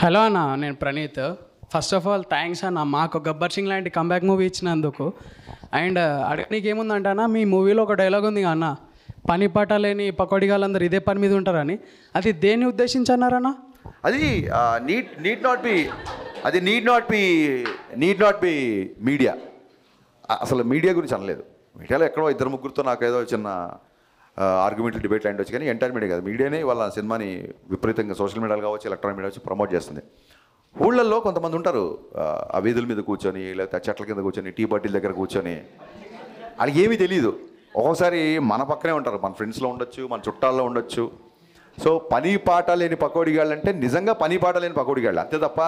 Hello అన్న, నేను Praneeth. First of all thanks అన్న, మాకు గబ్బర్ సింగ్ లాంటి comeback movie ఇచ్చినందుకు. And అడగనీకి ఏముందంటే అన్న, మీ మూవీలో ఒక డైలాగ్ ఉంది అన్న, పని పాట లేని పకోడిగాళ్ళందరూ ఇదే పని మీద ఉంటారని. అది దేన్ని ఉద్దేశించి అన్నారన్న? అది నీడ్ నాట్ బి మీడియా. అసలు మీడియా గురించి అనలేదు. మీడియాలో ఎక్కడో 2-3తో నాకు ఏదో చిన్న ఆర్గ్యుమెంట్లు డిబేట్లు అయ్యి వచ్చి, కానీ ఎంటైర్ మీడియా కాదు, మీడియానే వాళ్ళ సినిమాని విపరీతంగా సోషల్ మీడియాలో కావచ్చు, ఎలక్ట్రానిక్ మీడియా వచ్చి ప్రమోట్ చేస్తుంది. ఊళ్ళల్లో కొంతమంది ఉంటారు ఆ వీధుల మీద కూర్చొని లేకపోతే చెట్ల కింద కూర్చొని టీ బాటిల్ దగ్గర కూర్చొని, వాళ్ళకి ఏమీ తెలియదు. ఒక్కొక్కసారి మన పక్కనే ఉంటారు, మన ఫ్రెండ్స్లో ఉండొచ్చు, మన చుట్టాల్లో ఉండొచ్చు. సో పని పాట లేని పకోడిగాళ్ళు అంటే నిజంగా పని పాట లేని పకోడిగాళ్ళు, అంతే తప్ప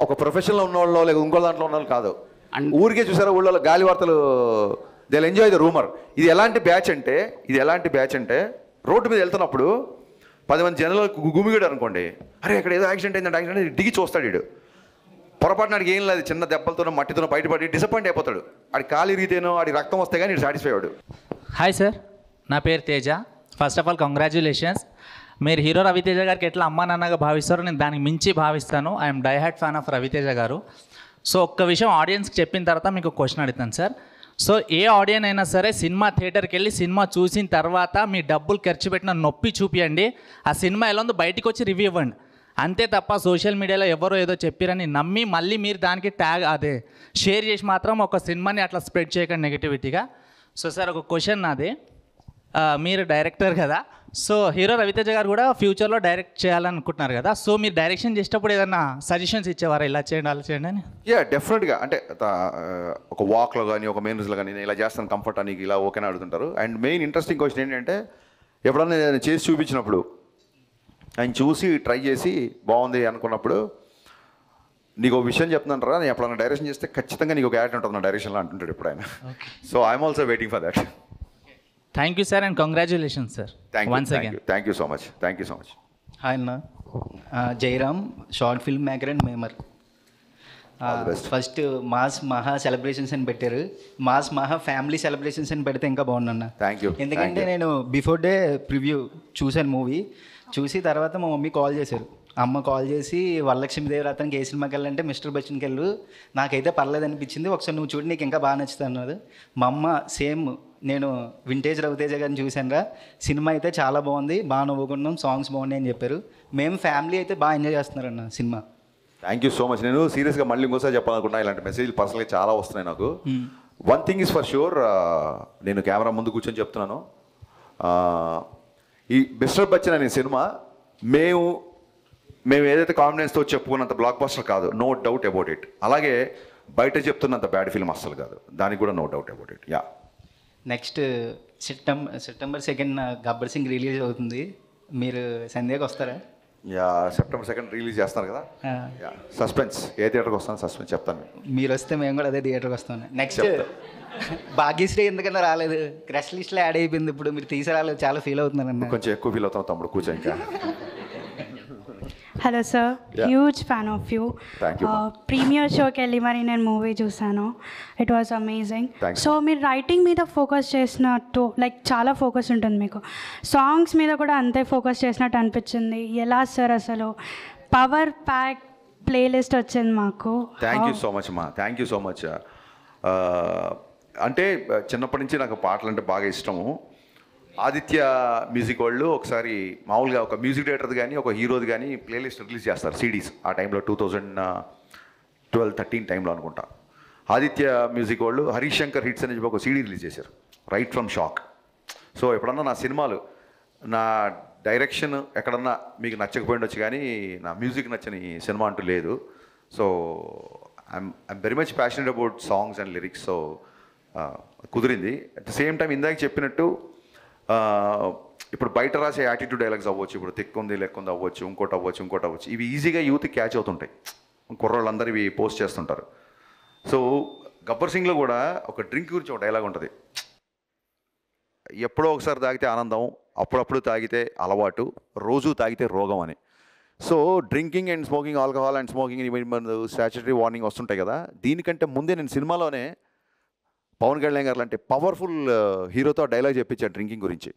ఒక ప్రొఫెషన్లో ఉన్నవాళ్ళు లేక ఇంకో దాంట్లో ఉన్న వాళ్ళు కాదు. ఊరికే చూసారా ఊళ్ళో గాలి వార్తలు, they will enjoy the rumour. ఇది ఎలాంటి బ్యాచ్ అంటే రోడ్డు మీద వెళ్తున్నప్పుడు 10 మంది జనాలు గుమిగాడు అనుకోండి, అరే ఇక్కడ ఏదో యాక్సిడెంట్ అయిందంటే దిగి చూస్తాడు. వీడు పొరపాటు నాడికి ఏం లేదు, చిన్న దెబ్బలతోనో మట్టితోనో బయటపడి డిసప్పాయింట్ అయిపోతాడు. ఆడి కాలు ఇరిగితేనో ఆడి రక్తం వస్తే కానీ సాటిస్ఫై అవ్వడు. హాయ్ సార్, నా పేరు Teja. First of all congratulations. మీరు హీరో రవితేజ గారికి ఎట్లా అమ్మా నాన్నగా భావిస్తారో నేను దానికి మించి భావిస్తాను. I'm diehard fan of Ravi Teja garu. So ఒక్క విషయం ఆడియన్స్కి చెప్పిన తర్వాత మీకు క్వశ్చన్ అడుగుతాను సార్. సో ఏ ఆడియన్ అయినా సరే సినిమా థియేటర్కి వెళ్ళి సినిమా చూసిన తర్వాత మీ డబ్బులు ఖర్చు పెట్టిన నొప్పి చూపియండి, ఆ సినిమా ఎలా ఉందో బయటికి వచ్చి రివ్యూ ఇవ్వండి. అంతే తప్ప సోషల్ మీడియాలో ఎవరో ఏదో చెప్పారని నమ్మి మళ్ళీ మీరు దానికి షేర్ చేసి మాత్రం ఒక సినిమాని అట్లా స్ప్రెడ్ చేయకండి నెగిటివిటీగా. సో సార్ ఒక క్వశ్చన్ నాది, మీరు డైరెక్టర్ కదా, సో హీరో రవితేజ గారు కూడా ఫ్యూచర్లో డైరెక్ట్ చేయాలనుకుంటున్నారు కదా, సో మీరు డైరెక్షన్ చేసేటప్పుడు ఏదన్నా సజెషన్స్ ఇచ్చేవారా, ఇలా చేయండి అలా చేయండి అని? డెఫినెట్గా. అంటే ఒక వాక్లో కానీ ఒక మెయిన్స్లో కానీ నేను ఇలా చేస్తాను కంఫర్ట్ అని ఇలా ఓకేనా అడుగుతుంటారు. అండ్ మెయిన్ ఇంట్రెస్టింగ్ క్వశ్చన్ ఏంటంటే, ఎప్పుడన్నా నేను చేసి చూపించినప్పుడు ఆయన చూసి ట్రై చేసి బాగుంది అనుకున్నప్పుడు, నీకు ఒక విషయం చెప్తున్నాను రా, నేను ఎప్పుడన్నా డైరెక్షన్ చేస్తే ఖచ్చితంగా నీకు ఒక యాడ్ ఉంటుంది నా డైరెక్షన్లో అంటుంటాడు ఇప్పుడు ఆయన. So I'm also waiting for that. Thank you sir and congratulations sir. Once again thank you so much. Hi అన్న, Jayaram, short film maker and memer. First mass మహా సెలబ్రేషన్స్ అని పెట్టారు, మాస్ మహా ఫ్యామిలీ సెలబ్రేషన్స్ అని పెడితే ఇంకా బాగుందన్న. Thank you. ఎందుకంటే నేను బిఫోర్ డే ప్రివ్యూ చూశాను మూవీ, చూసి తర్వాత మా మమ్మీ కాల్ చేశారు. అమ్మ కాల్ చేసి వరలక్ష్మీదేవి రాత్రికి ఏ సినిమాకి వెళ్ళాలంటే మిస్టర్ బచ్చన్కి వెళ్ళు, నాకైతే పర్లేదు అనిపించింది, ఒకసారి నువ్వు చూడు నీకు ఇంకా బాగా నచ్చుతుంది అన్నది. మా అమ్మ సేమ్ నేను వింటేజ్ రవితేజ గారిని చూశాను రా, సినిమా అయితే చాలా బాగుంది, బాగా నవ్వుకున్నాం, సాంగ్స్ బాగున్నాయి అని చెప్పారు. మేము ఫ్యామిలీ అయితే బాగా ఎంజాయ్ చేస్తున్నారన్న సినిమా. Thank you so much. నేను సీరియస్గా మళ్ళీ ఇంకోసారి చెప్పాలనుకున్నా, ఇలాంటి మెసేజ్లు పర్సనల్గా చాలా వస్తున్నాయి నాకు. One thing is for sure, నేను కెమెరా ముందు కూర్చొని చెప్తున్నాను, ఈ మిస్టర్ బచ్చన్ అనే సినిమా మేము ఏదైతే కాన్ఫిడెన్స్తో చెప్పుకున్నంత బ్లాక్ బస్టర్ కాదు, నో డౌట్ అబౌట్ ఇట్. అలాగే బయట చెప్తున్నంత బ్యాడ్ ఫిల్మ్ అస్సలు కాదు, దానికి కూడా no doubt about it. Yeah, next September 2 Gabbar Singh release అవుతుంది, మీరు సంధ్యాకి వస్తారా? యా, September 2 రిలీజ్ చేస్తున్నారు కదా. Yeah, suspense. ఏ థియేటర్కి వస్తాను సస్పెన్స్ చెప్తాను. మీరు వస్తే మేము కూడా అదే థియేటర్కి వస్తాను. నెక్స్ట్ భాగ్యశ్రీ ఎందుకన్నా రాలేదు, క్రష్ లిస్ట్లో యాడ్ అయిపోయింది, ఇప్పుడు మీరు తీసి రాలేదు, చాలా ఫీల్ అవుతున్నారన్న. కొంచెం ఎక్కువ ఫీల్ అవుతాం తమ్ముడు, కూర్చో. ఇంకా hello sir, huge fan of you. Premiere షోకి వెళ్ళి మరి నేను మూవీ చూసాను. It was amazing. సో మీరు రైటింగ్ మీద ఫోకస్ చేసినట్టు, లైక్ చాలా ఫోకస్ ఉంటుంది మీకు, సాంగ్స్ మీద కూడా అంతే ఫోకస్ చేసినట్టు అనిపించింది. ఎలా సార్ అసలు పవర్ ప్యాక్ ప్లేలిస్ట్ వచ్చింది మాకు. థ్యాంక్ యూ సో మచ్ అమ్మా, థ్యాంక్ యూ సో మచ్. అంటే చిన్నప్పటి నుంచి నాకు పాటలు అంటే బాగా ఇష్టము. ఆదిత్య మ్యూజిక్ వాళ్ళు ఒకసారి మామూలుగా ఒక మ్యూజిక్ డైరెక్టర్ది కానీ ఒక హీరోది కానీ ప్లేలిస్ట్ రిలీజ్ చేస్తారు, సిడీస్. ఆ టైంలో 2012-13 టైంలో అనుకుంటా. ఆదిత్య మ్యూజిక్ వాళ్ళు హరీష్ శంకర్ హిట్స్ అని చెప్పి ఒక సీడీ రిలీజ్ చేశారు, రైట్ ఫ్రమ్ షాక్. సో ఎప్పుడన్నా నా సినిమాలు, నా డైరెక్షన్ ఎక్కడన్నా మీకు నచ్చకపోయిండొచ్చు కానీ నా మ్యూజిక్ నచ్చని సినిమా అంటూ లేదు. So I'm very much passionate about songs and lyrics. So కుదిరింది. అట్ ద సేమ్ టైం ఇందాక చెప్పినట్టు ఇప్పుడు బయట రాసే యాటిట్యూడ్ డైలాగ్స్ అవ్వచ్చు, ఇప్పుడు తిక్కుంది లెక్కుంది అవ్వచ్చు, ఇంకోటి అవ్వచ్చు, ఇవి ఈజీగా యూత్ క్యాచ్ అవుతుంటాయి. కుర్రోళ్ళందరూ ఇవి పోస్ట్ చేస్తుంటారు. సో గబ్బర్ సింగ్లో కూడా ఒక డ్రింక్ గురించి ఒక డైలాగ్ ఉంటుంది, ఎప్పుడో ఒకసారి తాగితే ఆనందం, అప్పుడప్పుడు తాగితే అలవాటు, రోజు తాగితే రోగం అని. So drinking and smoking, alcohol and smoking statutory warning వస్తుంటాయి కదా. దీనికంటే ముందే నేను సినిమాలోనే పవన్ కళ్యాణ్ గారు లాంటి పవర్ఫుల్ హీరోతో డైలాగ్ చెప్పించాడు డ్రింకింగ్ గురించి.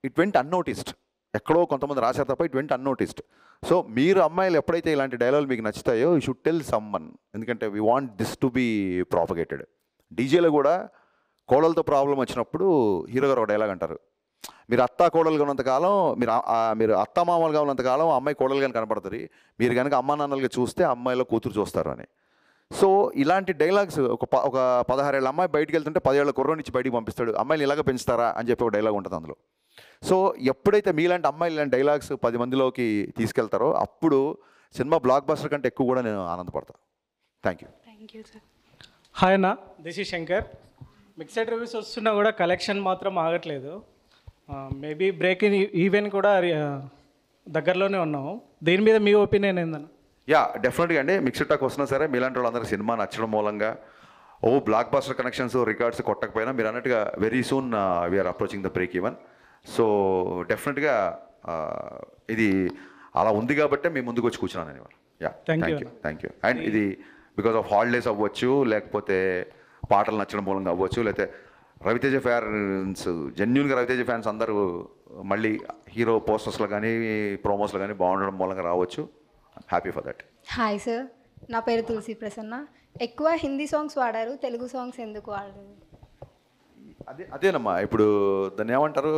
It went unnoticed. ఎక్కడో కొంతమంది రాశారు తప్ప ఇట్ వెంట్ అన్నోటిస్డ్. సో మీరు అమ్మాయిలు ఎప్పుడైతే ఇలాంటి డైలాగులు మీకు నచ్చుతాయో యూ షుడ్ టెల్ సమ్వన్, ఎందుకంటే we want this to be propagated. డీజేలో కూడా కోడలతో ప్రాబ్లం వచ్చినప్పుడు హీరో గారు ఒక డైలాగ్ అంటారు, మీరు అత్తా కోడలుగా ఉన్నంతకాలం, మీరు అత్తా మామలుగా ఉన్నంతకాలం అమ్మాయి కోడలుగా కనపడుతుంది, మీరు కనుక అమ్మా నాన్నలుగా చూస్తే అమ్మాయిలో కూతురు చూస్తారు అని. సో ఇలాంటి డైలాగ్స్ ఒక 16 ఏళ్ళ అమ్మాయి బయటికి వెళ్తుంటే 10 ఏళ్ళ కుర్రోని నుంచి బయటికి పంపిస్తాడు, అమ్మాయిలు ఇలాగ పెంచుతారా అని చెప్పి ఒక డైలాగ్ ఉంటుంది అందులో. సో ఎప్పుడైతే మీలాంటి అమ్మాయిలు ఇలాంటి డైలాగ్స్ 10 మందిలోకి తీసుకెళ్తారో అప్పుడు సినిమా బ్లాక్ బస్టర్ కంటే ఎక్కువ కూడా నేను ఆనందపడతాను. Thank you sir. హాయ్ అన్న, this is Shankar. Mixed reviews వస్తున్నా కూడా కలెక్షన్ మాత్రం ఆగట్లేదు. మేబీ బ్రేక్ ఈవెన్ కూడా దగ్గరలోనే ఉన్నాము. దీని మీద మీ ఒపీనియన్ ఏందన్న? యా, డెఫినెట్గా అండి. మిక్స్డ్ టాక్ వస్తున్నా సరే మీలాంటి వాళ్ళందరికీ సినిమా నచ్చడం మూలంగా బ్లాక్ బస్టర్ కనెక్షన్స్ రికార్డ్స్ కొట్టకపోయినా మీరు అన్నట్టుగా very soon we're approaching the break even. So డెఫినెట్గా ఇది అలా ఉంది కాబట్టే మేము ముందుకు వచ్చి కూర్చున్నాను ఇవాళ. Yeah, thank you. అండ్ ఇది బికాస్ ఆఫ్ హాలిడేస్ అవ్వచ్చు, లేకపోతే పాటలు నచ్చడం మూలంగా అవ్వచ్చు, లేకపోతే రవితేజ ఫ్యాన్స్, జెన్యున్గా రవితేజ ఫ్యాన్స్ అందరూ మళ్ళీ హీరో పోస్టర్స్లో కానీ ప్రోమోస్లో కానీ బాగుండడం మూలంగా రావచ్చు. Happy for that. Hi sir, నా పేరు తులసి ప్రసన్న. ఎక్కువ హిందీ సాంగ్స్ వాడారు, తెలుగు సాంగ్స్ ఎందుకు వాడరు? అదేనమ్మా, ఇప్పుడు దాన్ని ఏమంటారు,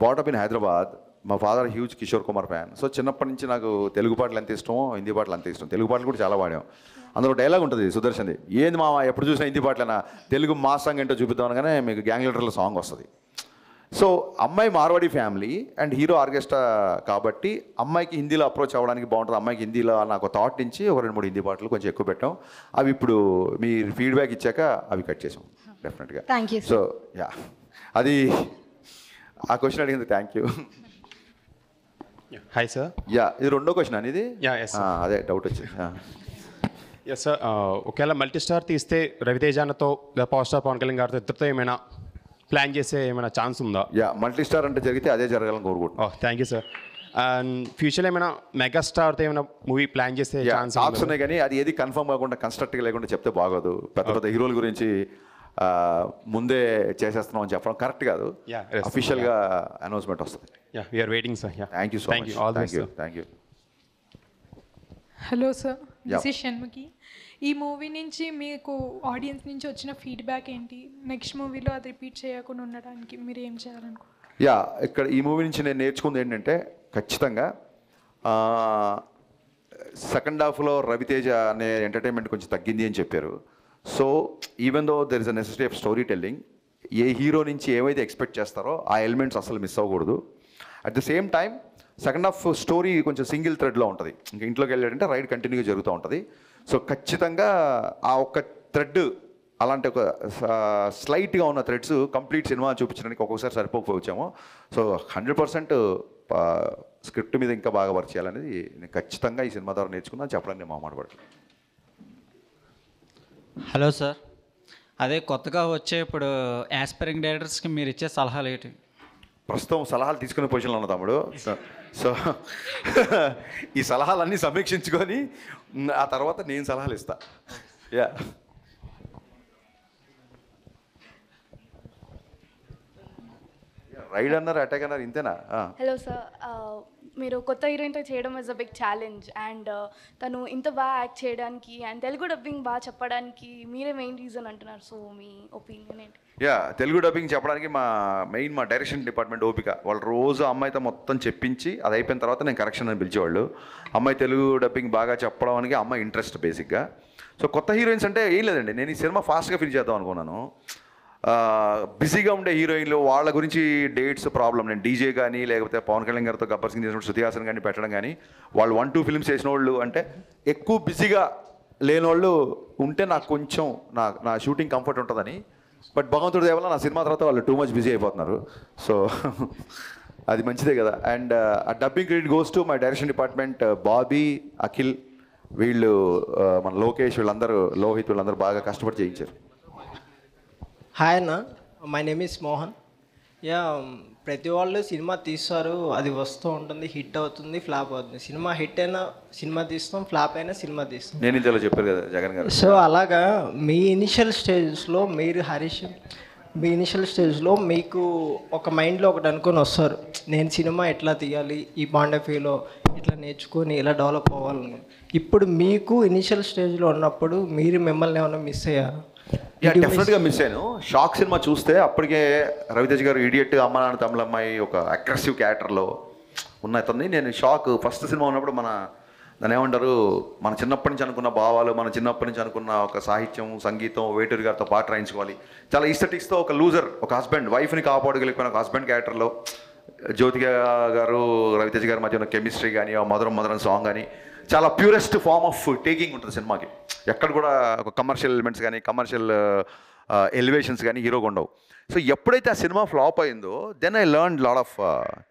బాటప్ ఇన్ హైదరాబాద్. మా father huge Kishore Kumar fan. So చిన్నప్పటి నుంచి నాకు తెలుగు పాటలు ఎంత ఇష్టమో హిందీ పాటలు అంత ఇష్టం. తెలుగు పాటలు కూడా చాలా పాడాం. అందులో డైలాగ్ ఉంటుంది సుదర్శన్ది, ఏంది మామ ఎప్పుడు చూసినా హిందీ పాటలేనా, తెలుగు మా సాంగ్ ఏంటో చూపిద్దామనగానే మీకు గ్యాంగ్ లీడర్ల సాంగ్ వస్తుంది. సో అమ్మాయి Marwari family and hero orchestra కాబట్టి అమ్మాయికి హిందీలో అప్రోచ్ అవ్వడానికి బాగుంటుంది. అమ్మాయికి హిందీలో నాకు థాట్ నుంచి ఒక 2-3 హిందీ పాటలు కొంచెం ఎక్కువ పెట్టాం. అవి ఇప్పుడు మీరు ఫీడ్బ్యాక్ ఇచ్చాక అవి కట్ చేసాం డెఫినెట్గా. సో యా, అది ఆ క్వశ్చన్ అడిగింది. Thank you. Hi sir. Yeah, ఇది రెండో క్వశ్చన్ అనేది. అదే డౌట్ వచ్చింది. ఎస్ సార్, ఒకవేళ మల్టీ స్టార్ తీస్తే రవితేజానతో పవర్ స్టార్ పవన్ కళ్యాణ్ గారితో ఇద్దరితో ఏమైనా ప్లాన్ చేసే ఏమైనా ఛాన్స్ ఉందా? యా, మల్టీ స్టార్ అంటే జరిగితే అదే జరగాలని కోరుకుంటున్నాను. Thank you sir. అండ్ ఫ్యూచర్లో ఏమైనా మెగాస్టార్తో ఏమైనా మూవీ ప్లాన్ చేసే ఛాన్స్ టాక్స్ ఉన్నాయి కానీ అది ఏది కన్ఫర్మ్ కాకుండా కన్స్ట్రక్ట్గా లేకుండా చెప్తే బాగోదు. పెద్ద పెద్ద హీరోల గురించి ముందే చేసేస్తున్నాం అని చెప్పడం కరెక్ట్ కాదు. అఫీషియల్గా అనౌన్స్మెంట్ వస్తుంది. Yeah, we're waiting sir. Thank you so much. Thank you. Hello sir, this is Shanmukhi. ఈ మూవీ నుంచి మీకు ఆడియన్స్ నుంచి వచ్చిన ఫీడ్బ్యాక్ ఏంటి? నెక్స్ట్ మూవీలో అది రిపీట్ చేయకుండా ఉండడానికి మీరు ఏం చేయాలనుకుంటున్నారు? యా, ఇక్కడ ఈ మూవీ నుంచి నేను నేర్చుకుంది ఏంటంటే ఖచ్చితంగా సెకండ్ హాఫ్లో రవితేజ అనే ఎంటర్టైన్మెంట్ కొంచెం తగ్గింది అని చెప్పారు. So even though there is a necessity of story telling, A hero నుంచి ఏమైతే ఎక్స్పెక్ట్ చేస్తారో ఆ ఎలిమెంట్స్ అసలు మిస్ అవ్వకూడదు. At the same time second half story కొంచెం సింగిల్ థ్రెడ్లో ఉంటుంది. ఇంకా ఇంట్లోకి వెళ్ళాడంటే రైడ్ కంటిన్యూగా జరుగుతూ ఉంటుంది. సో ఖచ్చితంగా ఆ ఒక్క థ్రెడ్, అలాంటి ఒక స్లైట్గా ఉన్న థ్రెడ్స్ కంప్లీట్ సినిమా చూపించడానికి ఒక్కొక్కసారి సరిపోకపోవచ్చాము. సో 100% స్క్రిప్ట్ మీద ఇంకా బాగా వర్క్ చేయాలనేది నేను ఖచ్చితంగా ఈ సినిమా ద్వారా నేర్చుకున్నాను చెప్పడానికి నేను మాట్లాడతాను. హలో సార్, అదే కొత్తగా వచ్చే ఇప్పుడు యాస్పైరింగ్ డైరెక్టర్స్కి మీరు ఇచ్చే సలహాలు ఏంటి? ప్రస్తుతం సలహాలు తీసుకునే పొజిషన్లో ఉన్న తమ్ముడు. సో ఈ సలహాలన్నీ సమీక్షించుకొని ఆ తర్వాత నేను సలహాలు ఇస్తా. యా రైడ్ అన్నారు, అటాక్ అన్నారు, ఇంతేనా? హలో సార్, మీరు కొత్త హీరోయిన్తో చేయడం is a big challenge and తను ఇంత బాగా యాక్ట్ చేయడానికి అండ్ తెలుగు డబ్బింగ్ బాగా చెప్పడానికి మీరే మెయిన్ రీజన్ అంటున్నారు. సో మీ ఒపీనియన్ ఏంటి? యా తెలుగు డబ్బింగ్ చెప్పడానికి మా డైరెక్షన్ డిపార్ట్మెంట్ ఓపిక. వాళ్ళు రోజు అమ్మాయితో మొత్తం చెప్పించి అది అయిపోయిన తర్వాత నేను కరెక్షన్ అని పిలిచేవాళ్ళు. అమ్మాయి తెలుగు డబ్బింగ్ బాగా చెప్పడానికి అమ్మాయి ఇంట్రెస్ట్ బేసిక్గా. సో కొత్త హీరోయిన్స్ అంటే ఏం లేదండి, నేను ఈ సినిమా ఫాస్ట్గా ఫిల్ చేద్దాం అనుకున్నాను. బిజీగా ఉండే హీరోయిన్లు వాళ్ళ గురించి డేట్స్ ప్రాబ్లం. నేను డీజే కానీ లేకపోతే పవన్ కళ్యాణ్ గారితో గబ్బర్ సింగ్ చేసినప్పుడు శృతి హాసన్ కానీ పెట్టడం కానీ వాళ్ళు 1-2 ఫిల్మ్స్ చేసిన వాళ్ళు అంటే ఎక్కువ బిజీగా లేని వాళ్ళు ఉంటే నాకు కొంచెం నా షూటింగ్ కంఫర్ట్ ఉంటుందని. బట్ భగవంతుడి దయ వల్ల నా సినిమా తర్వాత వాళ్ళు టూ మచ్ బిజీ అయిపోతున్నారు. సో అది మంచిదే కదా. అండ్ ఆ dubbing credit goes to my direction department. Bobby, Akhil, వీళ్ళు మన లోకేష్, వీళ్ళందరూ, లోహిత్, వీళ్ళందరూ బాగా కష్టపడి చేయించారు. హాయ్ అన్న, my name is Mohan. Yeah ప్రతి వాళ్ళు సినిమా తీస్తారు, అది వస్తూ ఉంటుంది, హిట్ అవుతుంది, ఫ్లాప్ అవుతుంది. సినిమా హిట్ అయినా సినిమా తీస్తాం, ఫ్లాప్ అయినా సినిమా తీస్తాం. నేను ఇంతలో చెప్పారు కదా జగన్ గారు. సో అలాగా మీ ఇనిషియల్ స్టేజ్లో మీరు హరీష్, మీ ఇనిషియల్ స్టేజ్లో మీకు ఒక మైండ్లో ఒకటి అనుకొని వస్తారు, నేను సినిమా ఎట్లా తీయాలి, ఈ పాయింట్ ఆఫ్ వ్యూలో ఇట్లా నేర్చుకొని ఇలా డెవలప్ అవ్వాలని. ఇప్పుడు మీకు ఇనిషియల్ స్టేజ్లో ఉన్నప్పుడు మీరు మిమ్మల్ని ఏమైనా మిస్ అయ్యారు? డెఫినెట్గా మిస్ అయ్యాను. షాక్ సినిమా చూస్తే అప్పటికే రవితేజ్ గారు ఇడియట్, అమ్మ నాన్న తమిళ అమ్మాయి ఒక అగ్రెసివ్ క్యారెక్టర్లో ఉన్న అతన్ని నేను షాక్. ఫస్ట్ సినిమా ఉన్నప్పుడు దాన్ని ఏమంటారు, మన చిన్నప్పటి నుంచి అనుకున్న భావాలు, మన చిన్నప్పటి నుంచి అనుకున్న ఒక సాహిత్యం, సంగీతం, వేటూరి గారితో పాట రాయించుకోవాలి, చాలా ఈస్థెటిక్స్తో ఒక లూజర్, ఒక హస్బెండ్, వైఫ్ని కాపాడగలిగిపోయిన ఒక హస్బెండ్ క్యారెక్టర్లో జ్యోతిక గారు రవితేజ్ గారి మధ్య ఉన్న కెమిస్ట్రీ కానీ, ఆ మధురం మధురం సాంగ్ కానీ చాలా ప్యూరెస్ట్ ఫార్మ్ ఆఫ్ టేకింగ్ ఉంటుంది సినిమాకి. ఎక్కడ కూడా ఒక కమర్షియల్ ఎలిమెంట్స్ కానీ, కమర్షియల్ ఎలివేషన్స్ కానీ హీరోగా ఉండవు. సో ఎప్పుడైతే ఆ సినిమా ఫ్లాప్ అయిందో then I learn lot of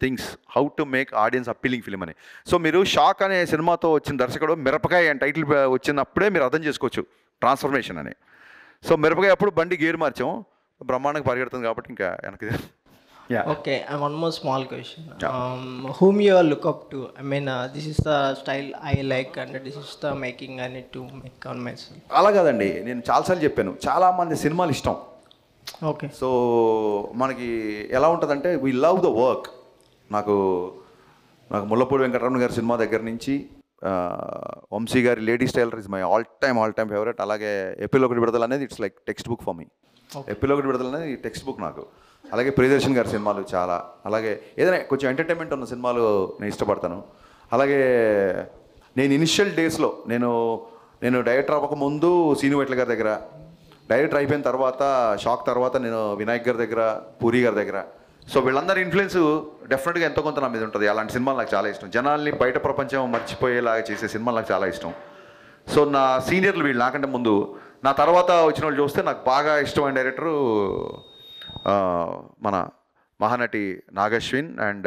things, how to make audience appealing film అని. సో మీరు షాక్ అనే సినిమాతో వచ్చిన దర్శకుడు మిరపకాయ అని టైటిల్ వచ్చినప్పుడే మీరు అర్థం చేసుకోవచ్చు ట్రాన్స్ఫర్మేషన్ అని. సో మిరపకాయ అప్పుడు బండి గేర్ మార్చాం, బ్రహ్మాండంగా పరిగెడుతుంది కాబట్టి ఇంకా వెనక్కి. Okay, and one more small question. Whom you all look up to? I mean, this is the style I like and this is the making I need to make on myself. అలా కాదండి, నేను చాలాసార్లు చెప్పాను, చాలామంది సినిమాలు ఇష్టం. Okay. So మనకి ఎలా ఉంటుందంటే వీ లవ్ ద వర్క్. నాకు ముల్లపూడి వెంకటరమణ గారి సినిమా దగ్గర నుంచి వంశీ గారి ladies tailor is my all time favourite. అలాగే ఎపిలోకి విడుదల అనేది it's like text book for me. ఎపిలోకి విడుదల అనేది టెక్స్ట్ బుక్ నాకు. అలాగే ప్రియదర్శన్ గారి సినిమాలు చాలా, అలాగే ఏదైనా కొంచెం ఎంటర్టైన్మెంట్ ఉన్న సినిమాలు నేను ఇష్టపడతాను. అలాగే నేను ఇనిషియల్ డేస్లో నేను డైరెక్టర్ అవ్వకముందు సీను వెట్ల గారి దగ్గర, డైరెక్టర్ అయిపోయిన తర్వాత షాక్ తర్వాత నేను వినాయక్ గారి దగ్గర, పూరి గారి దగ్గర. సో వీళ్ళందరి ఇన్ఫ్లుయెన్స్ డెఫినెట్గా ఎంతో కొంత నా మీద ఉంటుంది. అలాంటి సినిమాలు నాకు చాలా ఇష్టం. జనాల్ని బయట ప్రపంచం మర్చిపోయేలాగా చేసే సినిమాలు నాకు చాలా ఇష్టం. సో నా సీనియర్లు వీళ్ళు నాకంటే ముందు, నా తర్వాత వచ్చిన వాళ్ళు చూస్తే నాకు బాగా ఇష్టమైన డైరెక్టరు మన Mahanati Nag Ashwin and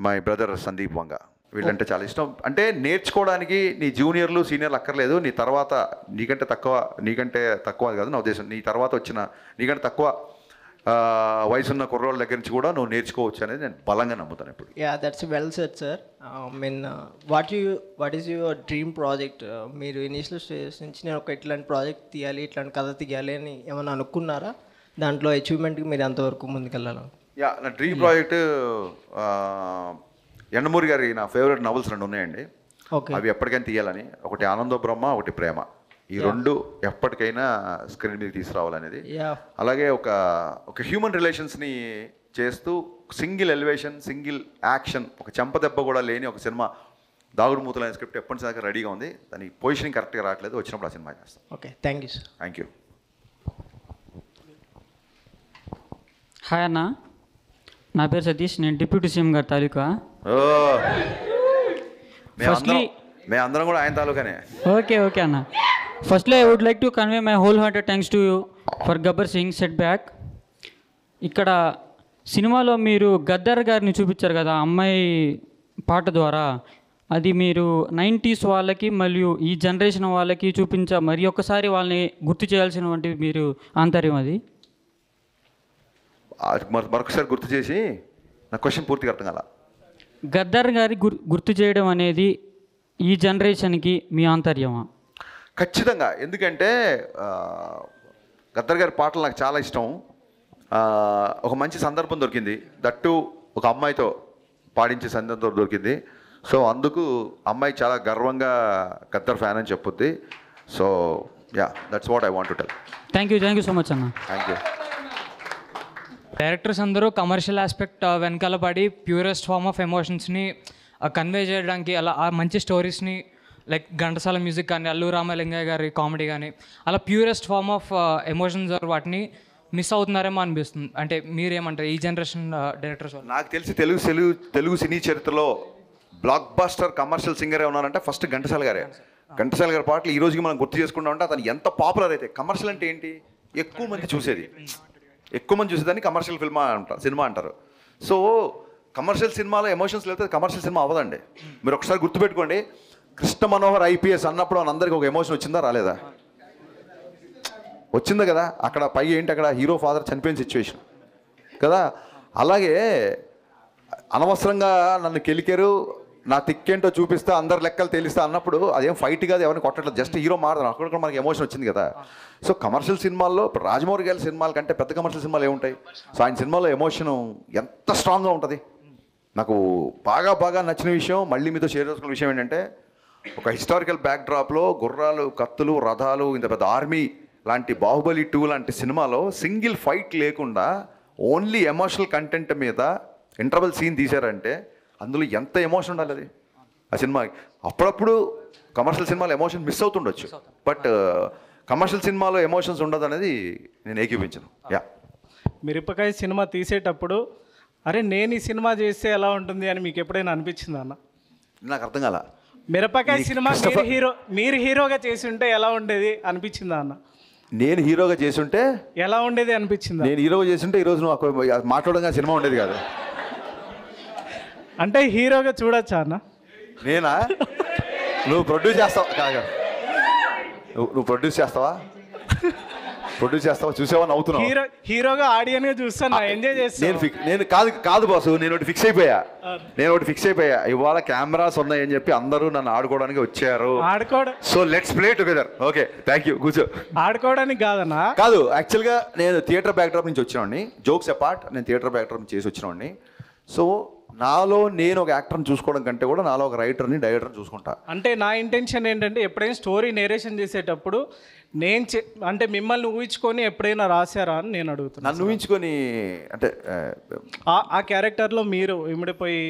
my brother Sandeep వంగ. వీళ్ళంటే చాలా ఇష్టం. అంటే నేర్చుకోవడానికి నీ జూనియర్లు సీనియర్లు అక్కర్లేదు, నీ తర్వాత నీకంటే తక్కువ కాదు నా ఉద్దేశం, నీ తర్వాత వచ్చిన నీకంటే తక్కువ వయసున్న కుర్రోళ్ళ దగ్గర నుంచి కూడా నువ్వు నేర్చుకోవచ్చు అనేది నేను బలంగా నమ్ముతాను ఇప్పుడు. Yeah that's well said sir. Mean what is your dream project? మీరు ఇనిషియల్ స్టేజ్ నుంచి నేను ఒక ఇట్లాంటి ప్రాజెక్ట్ తీయాలి, ఇట్లాంటి కథ తీయాలి అని ఏమైనా అనుకున్నారా? దాంట్లో అచీవ్మెంట్కి మీరు ఎంతవరకు ముందుకెళ్ళాలి? యా నా డ్రీమ్ ప్రాజెక్ట్ ఎండమూరి గారి నా ఫేవరెట్ నవల్స్ 2 ఉన్నాయండి. అవి ఎప్పటికైనా తీయాలని. ఒకటి ఆనందో బ్రహ్మ, ఒకటి ప్రేమ. ఈ 2 ఎప్పటికైనా స్క్రీన్ మీద తీసుకురావాలనేది. అలాగే ఒక హ్యూమన్ రిలేషన్స్ని చేస్తూ సింగిల్ ఎలివేషన్, సింగిల్ యాక్షన్, ఒక చెంపదెబ్బ కూడా లేని ఒక సినిమా దాగుడు మూతలైన స్క్రిప్ట్ ఎప్పటిదాకా రెడీగా ఉంది. దాని పొజిషనింగ్ కరెక్ట్గా రావట్లేదు, వచ్చినప్పుడు ఆ సినిమా చేస్తాం. Okay, thank you sir. Thank you. Hi అన్న, నా పేరు సతీష్, నేను డిప్యూటీ సీఎం గారి తాలూకా. మేమందరం కూడా ఆయన తాలూకానే. ఓకే అన్న. Firstly I would like to convey my wholehearted thanks to you for Gabbar Singh set back. ఇక్కడ సినిమాలో మీరు గద్దర్ గారిని చూపించారు కదా అమ్మాయి పాట ద్వారా, అది మీరు 90s వాళ్ళకి మరియు ఈ జనరేషన్ వాళ్ళకి మరి ఒక్కసారి వాళ్ళని గుర్తు చేయాల్సినటువంటి మీరు ఆంతర్యం అది. మరొకసారి గుర్తు చేసి నా క్వశ్చన్ పూర్తిగా అర్థం కాల. గద్దర్ గారి గుర్తు చేయడం అనేది ఈ జనరేషన్కి మీ ఆంతర్యమా? ఖచ్చితంగా. ఎందుకంటే గద్దర్ గారి పాటలు నాకు చాలా ఇష్టం. ఒక మంచి సందర్భం దొరికింది, దట్టు ఒక అమ్మాయితో పాడించే సందర్భం దొరికింది. సో అందుకు అమ్మాయి చాలా గర్వంగా గద్దర్ ఫ్యాన్ అని చెప్పుద్ది. So yeah, that's what I want to tell. Thank you so much అన్న. Thank you. డైరెక్టర్స్ అందరూ కమర్షియల్ ఆస్పెక్ట్ వెనకాల పడి ప్యూరెస్ట్ ఫార్మ్ ఆఫ్ ఎమోషన్స్ని కన్వే చేయడానికి, అలా ఆ మంచి స్టోరీస్ని లైక్ ఘంటసాల మ్యూజిక్ కానీ, అల్లు రామలింగయ్య గారి కామెడీ కానీ, అలా ప్యూరెస్ట్ ఫార్మ్ ఆఫ్ ఎమోషన్స్ వాటిని మిస్ అవుతున్నారేమో అనిపిస్తుంది. అంటే మీరేమంటారు ఈ జనరేషన్ డైరెక్టర్స్? నాకు తెలిసి తెలుగు సినీ చరిత్రలో బ్లాక్ బాస్టర్ కమర్షియల్ సింగర్ ఉన్నారంటే ఫస్ట్ ఘంటసాల గారే. ఘంటసాల గారి పాటలు ఈ రోజుకి మనం గుర్తు చేసుకుంటా ఉంటే అతను ఎంత పాపులర్ అయితే. కమర్షియల్ అంటే ఏంటి? ఎక్కువ మంది చూసేదాన్ని కమర్షియల్ సినిమా అంటారు. సో కమర్షియల్ సినిమాలో ఎమోషన్స్ లేకపోతే కమర్షియల్ సినిమా అవ్వదండి. మీరు ఒకసారి గుర్తుపెట్టుకోండి, కృష్ణ మనోహర్ ఐపీఎస్ అన్నప్పుడు అందరికీ ఒక ఎమోషన్ వచ్చిందా రాలేదా? వచ్చిందా కదా. అక్కడ పై ఏంటి, అక్కడ హీరో ఫాదర్ చనిపోయిన సిచ్యువేషన్ కదా. అలాగే అనవసరంగా నన్ను కెలికారు, నా తిక్కేంటో చూపిస్తా, అందరు లెక్కలు తేలిస్తా అన్నప్పుడు అదేం ఫైట్ కాదు, ఎవరిని కొట్టట్లేదు, జస్ట్ హీరో మారదు. అక్కడ కూడా మనకి ఎమోషన్ వచ్చింది కదా. సో కమర్షియల్ సినిమాల్లో ఇప్పుడు రాజమౌళి గారి సినిమాల కంటే పెద్ద కమర్షియల్ సినిమాలు ఏముంటాయి? సో ఆయన సినిమాలో ఎమోషన్ ఎంత స్ట్రాంగ్గా ఉంటుంది. నాకు బాగా నచ్చిన విషయం, మళ్ళీ మీతో షేర్ చేసుకున్న విషయం ఏంటంటే, ఒక హిస్టారికల్ బ్యాక్డ్రాప్లో గుర్రాలు, కత్తులు, రథాలు, ఇంత పెద్ద ఆర్మీ లాంటి బాహుబలి 2 లాంటి సినిమాలో సింగిల్ ఫైట్ లేకుండా ఓన్లీ ఎమోషనల్ కంటెంట్ మీద ఇంటర్వెల్ సీన్ తీశారంటే అందులో ఎంత ఎమోషన్ ఉండాలి అది ఆ సినిమాకి. అప్పుడప్పుడు కమర్షియల్ సినిమాలో ఎమోషన్ మిస్ అవుతుండొచ్చు, బట్ కమర్షియల్ సినిమాలో ఎమోషన్స్ ఉండదు అనేది నేను ఏకీపించను. యా, మిరపకాయ సినిమా తీసేటప్పుడు అరే నేను ఈ సినిమా చేస్తే ఎలా ఉంటుంది అని మీకు ఎప్పుడైనా అనిపించిందా అన్న? నాకు అర్థం కాల. మిరపకాయ సినిమా మీరు హీరోగా చేసి ఉంటే ఎలా ఉండేది అనిపించిందా అన్న? నేను హీరోగా చేస్తుంటే ఎలా ఉండేది అనిపించిందా? నేను హీరోగా చేస్తుంటే ఈరోజు నువ్వు మాట్లాడగా సినిమా ఉండేది కాదు. అంటే హీరోగా చూడొచ్చా అన్న? నేనా? నువ్వు ప్రొడ్యూస్ చేస్తావా? కాగా నువ్వు ప్రొడ్యూస్ చేస్తావా? చూసావా? నవ్వుతున్నావు. హీరోగా ఆడియన్గా చూస్తాను, ఎంజాయ్ చేస్తాను. నేను కాదు బాసు, నేను ఒకటి ఫిక్స్ అయిపోయా. ఇవాళ కెమెరాస్ ఉన్నాయని చెప్పి అందరూ నన్ను ఆడుకోవడానికి వచ్చారు. So let's play together. Okay, thank you. కూర్చో. ఆడుకోవడానికి కాదన్నా? కాదు, యాక్చువల్గా నేను థియేటర్ బ్యాక్డ్రాప్ నుంచి వచ్చినవాడిని. జోక్స్ అపార్ట్, నేను థియేటర్ బ్యాక్డ్రాప్ నుంచి చేసి వచ్చినవాడిని. సో నాలో నేను ఒక యాక్టర్ని చూసుకోవడం కంటే కూడా నాలో ఒక రైటర్ని, డైరెక్టర్ని చూసుకుంటా. అంటే నా ఇంటెన్షన్ ఏంటంటే, ఎప్పుడైనా స్టోరీ నేరేషన్ చేసేటప్పుడు అంటే మిమ్మల్ని ఊహించుకొని ఎప్పుడైనా రాశారా అని నేను అడుగుతున్నాను. నన్ను ఊహించుకొని అంటే ఆ క్యారెక్టర్లో మీరు ఇమిడిపోయి?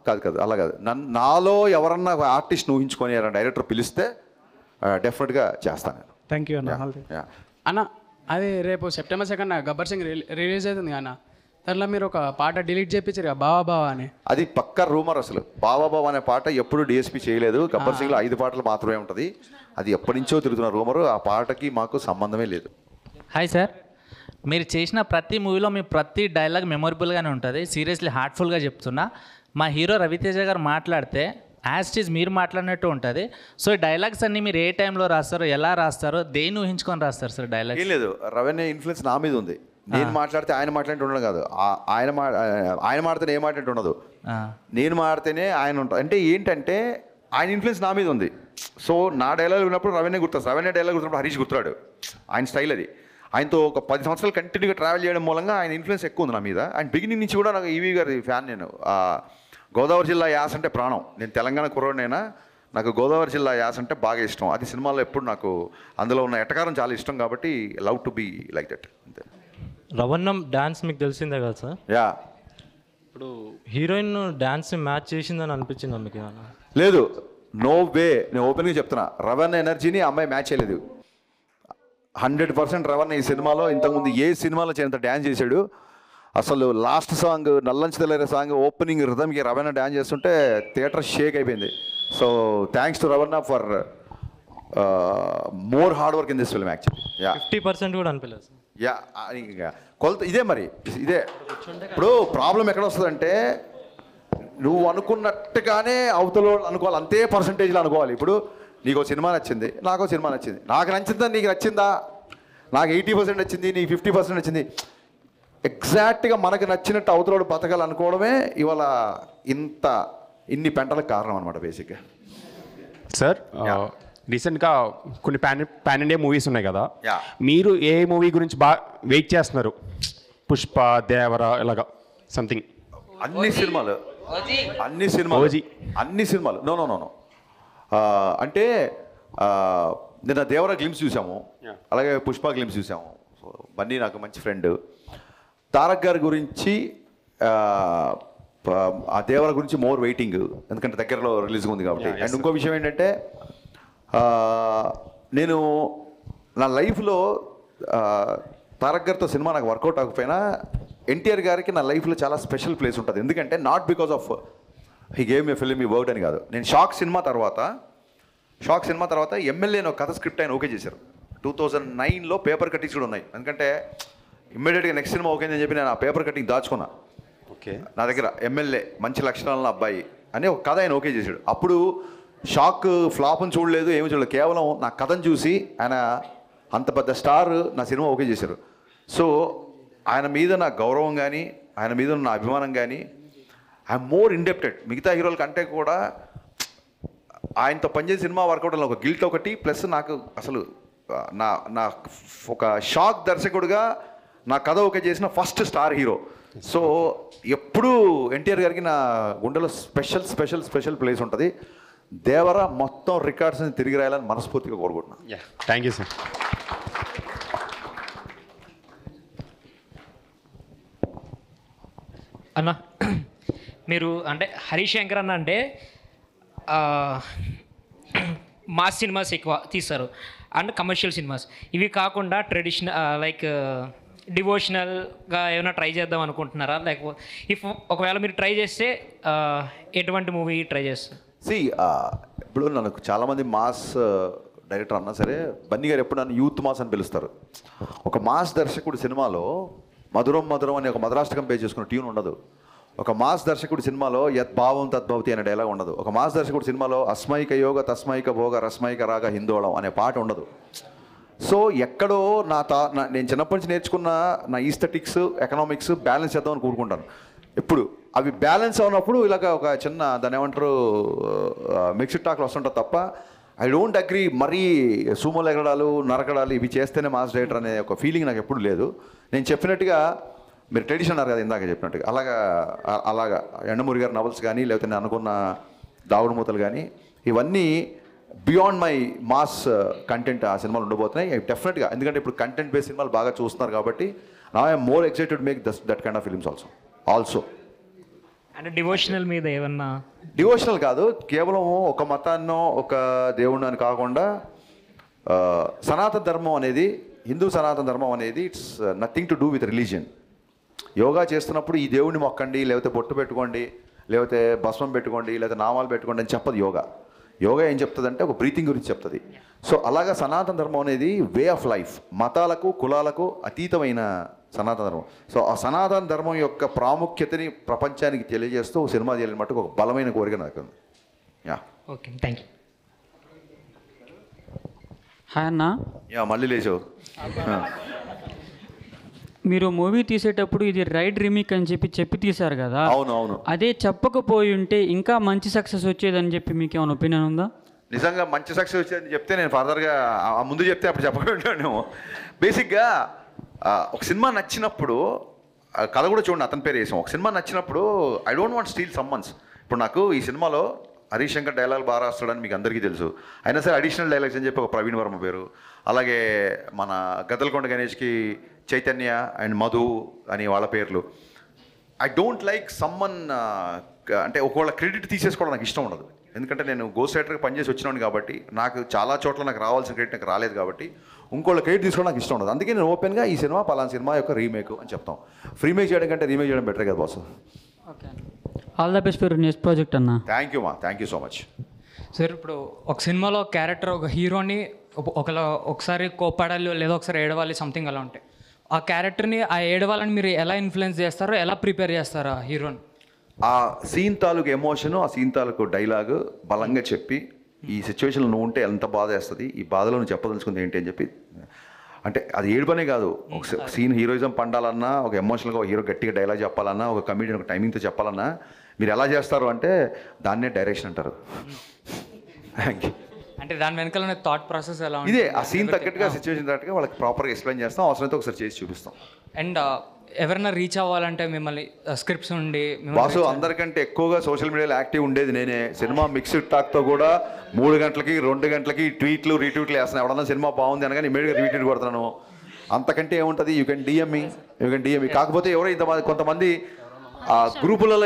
కాదు, అలా కాదు. నాలో ఎవరన్నా ఆర్టిస్ట్ ఊహించుకొని డైరెక్టర్ పిలిస్తే డెఫినెట్గా చేస్తాను నేను. థ్యాంక్ యూ అన్న. అన్న, అది రేపు సెప్టెంబర్ 2 గబ్బర్ సింగ్ రిలీజ్ అవుతుంది అన్న. దాంట్లో మీరు ఒక పాట డిలీట్ చేయించారు కదా, బావా అని. అది పక్కా రూమర్. అసలు బావా అనే పాట ఎప్పుడు డిఎస్పీ చేయలేదు. గబ్బర్ సింగ్లో 5 పాటలు మాత్రమే ఉంటుంది. అది ఎప్పటి నుంచో తిరుగుతున్న రూమరు. ఆ పాటకి మాకు సంబంధమే లేదు. హాయ్ సార్, మీరు చేసిన ప్రతి మూవీలో మీ ప్రతి డైలాగ్ మెమొరబుల్గానే ఉంటుంది. సీరియస్లీ హార్ట్ఫుల్గా చెప్తున్నా. మా హీరో రవితేజ గారు మాట్లాడితే యాజ్ ఇట్ ఈజ్ మీరు మాట్లాడినట్టు ఉంటుంది. సో ఈ డైలాగ్స్ అన్నీ మీరు ఏ టైంలో రాస్తారో, ఎలా రాస్తారో, దేన్ని ఊహించుకొని రాస్తారు సార్ డైలాగ్? ఏం లేదు, రవీణ ఇన్ఫ్లుయెన్స్ నా మీద ఉంది. నేను మాట్లాడితే ఆయన మాట్లాడితే ఉండదు కాదు, ఆయన మాడితేనే ఏ మాట్లాడితే ఉండదు, నేను మాడితేనే ఆయన ఉంటాడు. అంటే ఏంటంటే ఆయన ఇన్ఫ్లుయెన్స్ నా మీద ఉంది. సో నా డైలాగ్ ఉన్నప్పుడు రవీణ గుర్తొస్తుంది, రవీణ డైలాగ్ గుర్తున్నప్పుడు హరీష్ గుర్తురాడు. ఆయన స్టైల్ అది. ఆయనతో ఒక 10 సంవత్సరాలు కంటిన్యూగా ట్రావెల్ చేయడం మూలంగా ఆయన ఇన్ఫ్లుయెన్స్ ఎక్కువ ఉంది నా మీద. అండ్ బిగినింగ్ నుంచి కూడా నాకు ఈవీ గారి ఫ్యాన్. నేను గోదావరి జిల్లా యాస అంటే ప్రాణం. నేను తెలంగాణ కుర్రోడినైనా నాకు గోదావరి జిల్లా యాస అంటే బాగా ఇష్టం. అది సినిమాలో ఎప్పుడు నాకు అందులో ఉన్న ఎటకారం చాలా ఇష్టం కాబట్టి love to be like that. అంతే. రవణం డ్యాన్స్ మీకు తెలిసిందే కదా సార్? యా. ఇప్పుడు హీరోయిన్ డ్యాన్స్ మ్యాచ్ చేసిందని అనిపించిందా మీకు? లేదు, నో వే. నేను ఓపెన్గా చెప్తున్నా, రవణ ఎనర్జీని అమ్మాయి మ్యాచ్ చేయలేదు. 100% రవణ ఈ సినిమాలో ఇంతకుముందు ఏ సినిమాలో చేయంత డ్యాన్స్ చేశాడు. అసలు లాస్ట్ సాంగ్ నల్లంచి తెల్లరే సాంగ్ ఓపెనింగ్ రిథమ్కి రవణ డ్యాన్స్ చేస్తుంటే థియేటర్ షేక్ అయిపోయింది. So thanks to Ravana for more hard work in this film actually. Yeah, 50% కూడా అనిపించలేదు. యా, కొలత ఇదే. మరి ఇదే ఇప్పుడు ప్రాబ్లం ఎక్కడ వస్తుందంటే, నువ్వు అనుకున్నట్టుగానే అవతల అనుకోవాలి, అంతే పర్సంటేజ్లో అనుకోవాలి. ఇప్పుడు నీకు సినిమా నచ్చింది, నాకు సినిమా నచ్చింది. నాకు నచ్చిందా, నీకు నచ్చిందా? నాకు 80% నచ్చింది, నీకు 50% నచ్చింది. ఎగ్జాక్ట్గా మనకు నచ్చినట్టు అవతలోడు బతకాలనుకోవడమే ఇవాళ ఇన్ని పెంటలకు కారణం అనమాట బేసిక్గా. సార్ రీసెంట్గా కొన్ని పాన్ ఇండియా మూవీస్ ఉన్నాయి కదా, మీరు ఏ మూవీ గురించి బాగా వెయిట్ చేస్తున్నారు? పుష్ప, దేవరా ఇలాగా సంథింగ్. అన్ని సినిమాలు నో నో నో నో అంటే నిన్న దేవరా గ్లిమ్స్ చూసాము, అలాగే పుష్ప గ్లిమ్స్ చూసాము. సో బన్నీ నాకు మంచి ఫ్రెండ్. తారక్ గారి గురించి ఆ దేవర గురించి మోర్ వెయిటింగ్, ఎందుకంటే దగ్గరలో రిలీజ్ ఉంది కాబట్టి. అండ్ ఇంకో విషయం ఏంటంటే నేను నా లైఫ్లో తారక్ గారితో సినిమా నాకు వర్కౌట్ అవ్వకపోయినా ఎన్టీఆర్ గారికి నా లైఫ్లో చాలా స్పెషల్ ప్లేస్ ఉంటుంది. ఎందుకంటే not because of he gave me film ఈ వర్డ్ అని కాదు. నేను షాక్ సినిమా తర్వాత ఎమ్మెల్యేని ఒక కథ స్క్రిప్ట్ ఆయన ఓకే చేశారు. 2009లో పేపర్ కట్టింగ్స్ కూడా ఉన్నాయి. ఎందుకంటే ఇమ్మీడియట్గా నెక్స్ట్ సినిమా ఓకే అని చెప్పి నేను ఆ పేపర్ కటింగ్ దాచుకున్నా. ఓకే, నా దగ్గర ఎమ్మెల్యే మంచి లక్షణాలను అబ్బాయి అని ఒక కథ ఆయన ఓకే చేశాడు. అప్పుడు షాక్ ఫ్లాప్ని చూడలేదు, ఏమీ చూడలేదు, కేవలం నా కథను చూసి ఆయన అంత పెద్ద స్టార్ నా సినిమా ఓకే చేశారు. సో ఆయన మీద నా గౌరవం కానీ ఆయన మీద నా అభిమానం కానీ ఐఎమ్ మోర్ ఇండెప్టెడ్. మిగతా హీరోల కంటే కూడా ఆయనతో పనిచేసే సినిమా వర్కౌట్ ఒక గిల్ట్ ఒకటి, ప్లస్ నాకు అసలు నా ఒక షాక్ దర్శకుడుగా నా కథ ఓకే చేసిన ఫస్ట్ స్టార్ హీరో. సో ఎప్పుడూ ఎన్టీఆర్ గారికి నా గుండెలో స్పెషల్ స్పెషల్ స్పెషల్ ప్లేస్ ఉంటుంది. దేవర మొత్తం రికార్డ్స్ని తిరిగి రాయాలని మనస్ఫూర్తిగా కోరుకుంటున్నాను. Thank you sir. అన్న మీరు అంటే హరీష్ శంకర్ అన్న అంటే మాస్ సినిమాస్ ఎక్కువ తీస్తారు అండ్ కమర్షియల్ సినిమాస్. ఇవి కాకుండా ట్రెడిషనల్ లైక్ డివోషనల్గా ఏమైనా ట్రై చేద్దాం అనుకుంటున్నారా? లేకపోతే ఒకవేళ మీరు ట్రై చేస్తే ఎటువంటి మూవీ ట్రై చేస్తారు? ఇప్పుడు నాకు చాలామంది మాస్ డైరెక్టర్ అన్నా సరే, బన్నీ గారు ఎప్పుడు నన్ను యూత్ మాస్ అని పిలుస్తారు. ఒక మాస్ దర్శకుడు సినిమాలో మధురం మధురం అని ఒక మధురాష్టకం పే చేసుకున్న ట్యూన్ ఉండదు. ఒక మాస్ దర్శకుడు సినిమాలో యద్భావం తద్భవతి అనే డైలాగ్ ఉండదు. ఒక మాస్ దర్శకుడు సినిమాలో అస్మైక యోగ తస్మైక భోగ రస్మైక రాగ హిందోళం అనే పాట ఉండదు. సో ఎక్కడో నేను చిన్నప్పటి నుంచి నేర్చుకున్న నా ఈస్థెటిక్స్ ఎకనామిక్స్ బ్యాలెన్స్ చేద్దామని కోరుకుంటాను. ఎప్పుడు అవి బ్యాలెన్స్ అవునప్పుడు ఇలాగ ఒక చిన్న దాని ఏమంటారు మిక్స్డ్ టాక్లు వస్తుంటారు తప్ప ఐ డోంట్ అగ్రీ మరీ సూమోలు ఎగడాలు నరకడాలు ఇవి చేస్తేనే మాస్ డైరెక్టర్ అనే ఒక ఫీలింగ్ నాకు ఎప్పుడు లేదు. నేను చెప్పినట్టుగా మీరు ట్రెడిషన్ అన్నారు కదా ఇందాక చెప్పినట్టుగా, అలాగా ఎండమూరి గారి నవల్స్ కానీ లేకపోతే నేను అనుకున్న దావుడు మూతలు కానీ ఇవన్నీ బియాండ్ మై మాస్ కంటెంట్ ఆ సినిమాలు ఉండబోతున్నాయి డెఫినెట్గా. ఎందుకంటే ఇప్పుడు కంటెంట్ బేస్డ్ సినిమాలు బాగా చూస్తున్నారు కాబట్టి నా I'm more excited make that kind of films also. అంటే డివోషనల్ మీద ఏమన్నా? డివోషనల్ కాదు, కేవలం ఒక మతాన్నో ఒక దేవుడిని అని కాకుండా సనాతన ధర్మం అనేది, హిందూ సనాతన ధర్మం అనేది it's nothing to do with religion. Yoga చేస్తున్నప్పుడు ఈ దేవుడిని మొక్కండి, లేకపోతే బొట్టు పెట్టుకోండి, లేకపోతే భస్మం పెట్టుకోండి, లేకపోతే నామాలు పెట్టుకోండి అని చెప్పదు యోగా. యోగా ఏం చెప్తుంది అంటే ఒక బ్రీతింగ్ గురించి చెప్తుంది. సో అలాగా సనాతన ధర్మం అనేది వే ఆఫ్ లైఫ్, మతాలకు కులాలకు అతీతమైన సనాతన ధర్మం. సో ఆ సనాతన ధర్మం యొక్క ప్రాముఖ్యతని ప్రపంచానికి తెలియజేస్తూ సినిమా చేయాలని మటుకు ఒక బలమైన కోరిక నాకు ఉంది. Okay, thank you. హాయ్ అన్న. మళ్ళీ లేచావు. మీరు మూవీ తీసేటప్పుడు ఇది రైట్ రీమేక్ అని చెప్పి తీశారు కదా. అవును. అదే చెప్పకపోయి ఉంటే ఇంకా మంచి సక్సెస్ వచ్చేదని చెప్పి మీకు ఏమైనా ఒపీనియన్ ఉందా? నిజంగా మంచి సక్సెస్ వచ్చేదని చెప్తే నేను ఫర్దర్గా ముందు చెప్తే అప్పుడు చెప్పకుండా బేసిక్గా ఒక సినిమా నచ్చినప్పుడు కథ కూడా చూడండి, అతని పేరు వేసాం. ఒక సినిమా నచ్చినప్పుడు I don't want steal summons. ఇప్పుడు నాకు ఈ సినిమాలో హరీష్ శంకర్ డైలాగ్ బాగా రాస్తాడని మీకు అందరికీ తెలుసు. అయినా సరే అడిషనల్ డైలాగ్స్ అని చెప్పి ఒక ప్రవీణ్ వర్మ పేరు, అలాగే మన గద్దలకొండ గణేష్కి చైతన్య అండ్ మధు అని వాళ్ళ పేర్లు. ఐ డోంట్ లైక్ సమ్మన్ అంటే ఒకవేళ క్రెడిట్ తీసేసుకోవడం నాకు ఇష్టం ఉండదు. ఎందుకంటే నేను గోస్ట్ రైటర్గా పనిచేసి వచ్చినాను కాబట్టి నాకు చాలా చోట్ల నాకు రావాల్సిన క్రెడిట్ నాకు రాలేదు కాబట్టి ఇంకోళ్ళ క్రెడిట్ తీసుకోవడం నాకు ఇష్టం ఉండదు. అందుకే నేను ఓపెన్గా ఈ సినిమా పలానా సినిమా యొక్క రీమేక్ అని చెప్తాం. ఫ్రీమేక్ చేయడం కంటే రీమేక్ చేయడం బెటర్ కదా boss. Okay, all the best for next project అన్న. Thank you so much. Sir ఇప్పుడు ఒక సినిమాలో క్యారెక్టర్ ఒక హీరోని ఒకసారి కోపడాలి లేదా ఒకసారి ఏడవాలి సంథింగ్ అలా ఉంటాయి. ఆ క్యారెక్టర్ని ఆ ఏడవాలని మీరు ఎలా ఇన్ఫ్లుయెన్స్ చేస్తారో, ఎలా ప్రిపేర్ చేస్తారో ఆ హీరోని? ఆ సీన్ తాలూకు ఎమోషను, ఆ సీన్ తాలూకు డైలాగ్ బలంగా చెప్పి ఈ సిచ్యువేషన్లో నువ్వు ఉంటే ఎంత బాధ వేస్తుంది, ఈ బాధలో నువ్వు చెప్పదలుచుకుంది ఏంటి అని చెప్పి అంటే అది ఏడుపనే కాదు, ఒక సీన్ హీరోయిజం పండాలన్నా, ఒక ఎమోషనల్గా ఒక హీరో గట్టిగా డైలాగ్ చెప్పాలన్నా, ఒక కమెడియన్ ఒక టైమింగ్తో చెప్పాలన్నా మీరు ఎలా చేస్తారు అంటే దాన్నే డైరెక్షన్ అంటారు. Thank you. అంటే దాని వెనకాల థాట్ ప్రాసెస్ ఎలా ఇదే ఆ సీన్ తగ్గట్టుగా సిచ్యువేషన్ తగ్గట్టుగా వాళ్ళకి ప్రాపర్గా ఎక్స్ప్లెయిన్ చేస్తాం, అవసరమైతే ఒకసారి చేసి చూపిస్తాం. అండ్ ఎవరైనా రీచ్ అవ్వాలంటే మిమ్మల్ని స్క్రిప్ట్స్ ఉండి బాసు అందరికంటే ఎక్కువగా సోషల్ మీడియాలో యాక్టివ్ ఉండేది నేనే. సినిమా మిక్స్డ్ టాక్తో కూడా 3 గంటలకి 2 గంటలకి ట్వీట్లు రీట్వీట్లు వేస్తున్నాను. ఎవడన్నా సినిమా బాగుంది అనగానే ఇమీడియట్గా రీట్వీట్ కొడుతున్నాను. అంతకంటే ఏముంటుంది, యూ కెన్ డిఎం మీ. కాకపోతే ఎవరో కొంతమంది గ్రూపులలో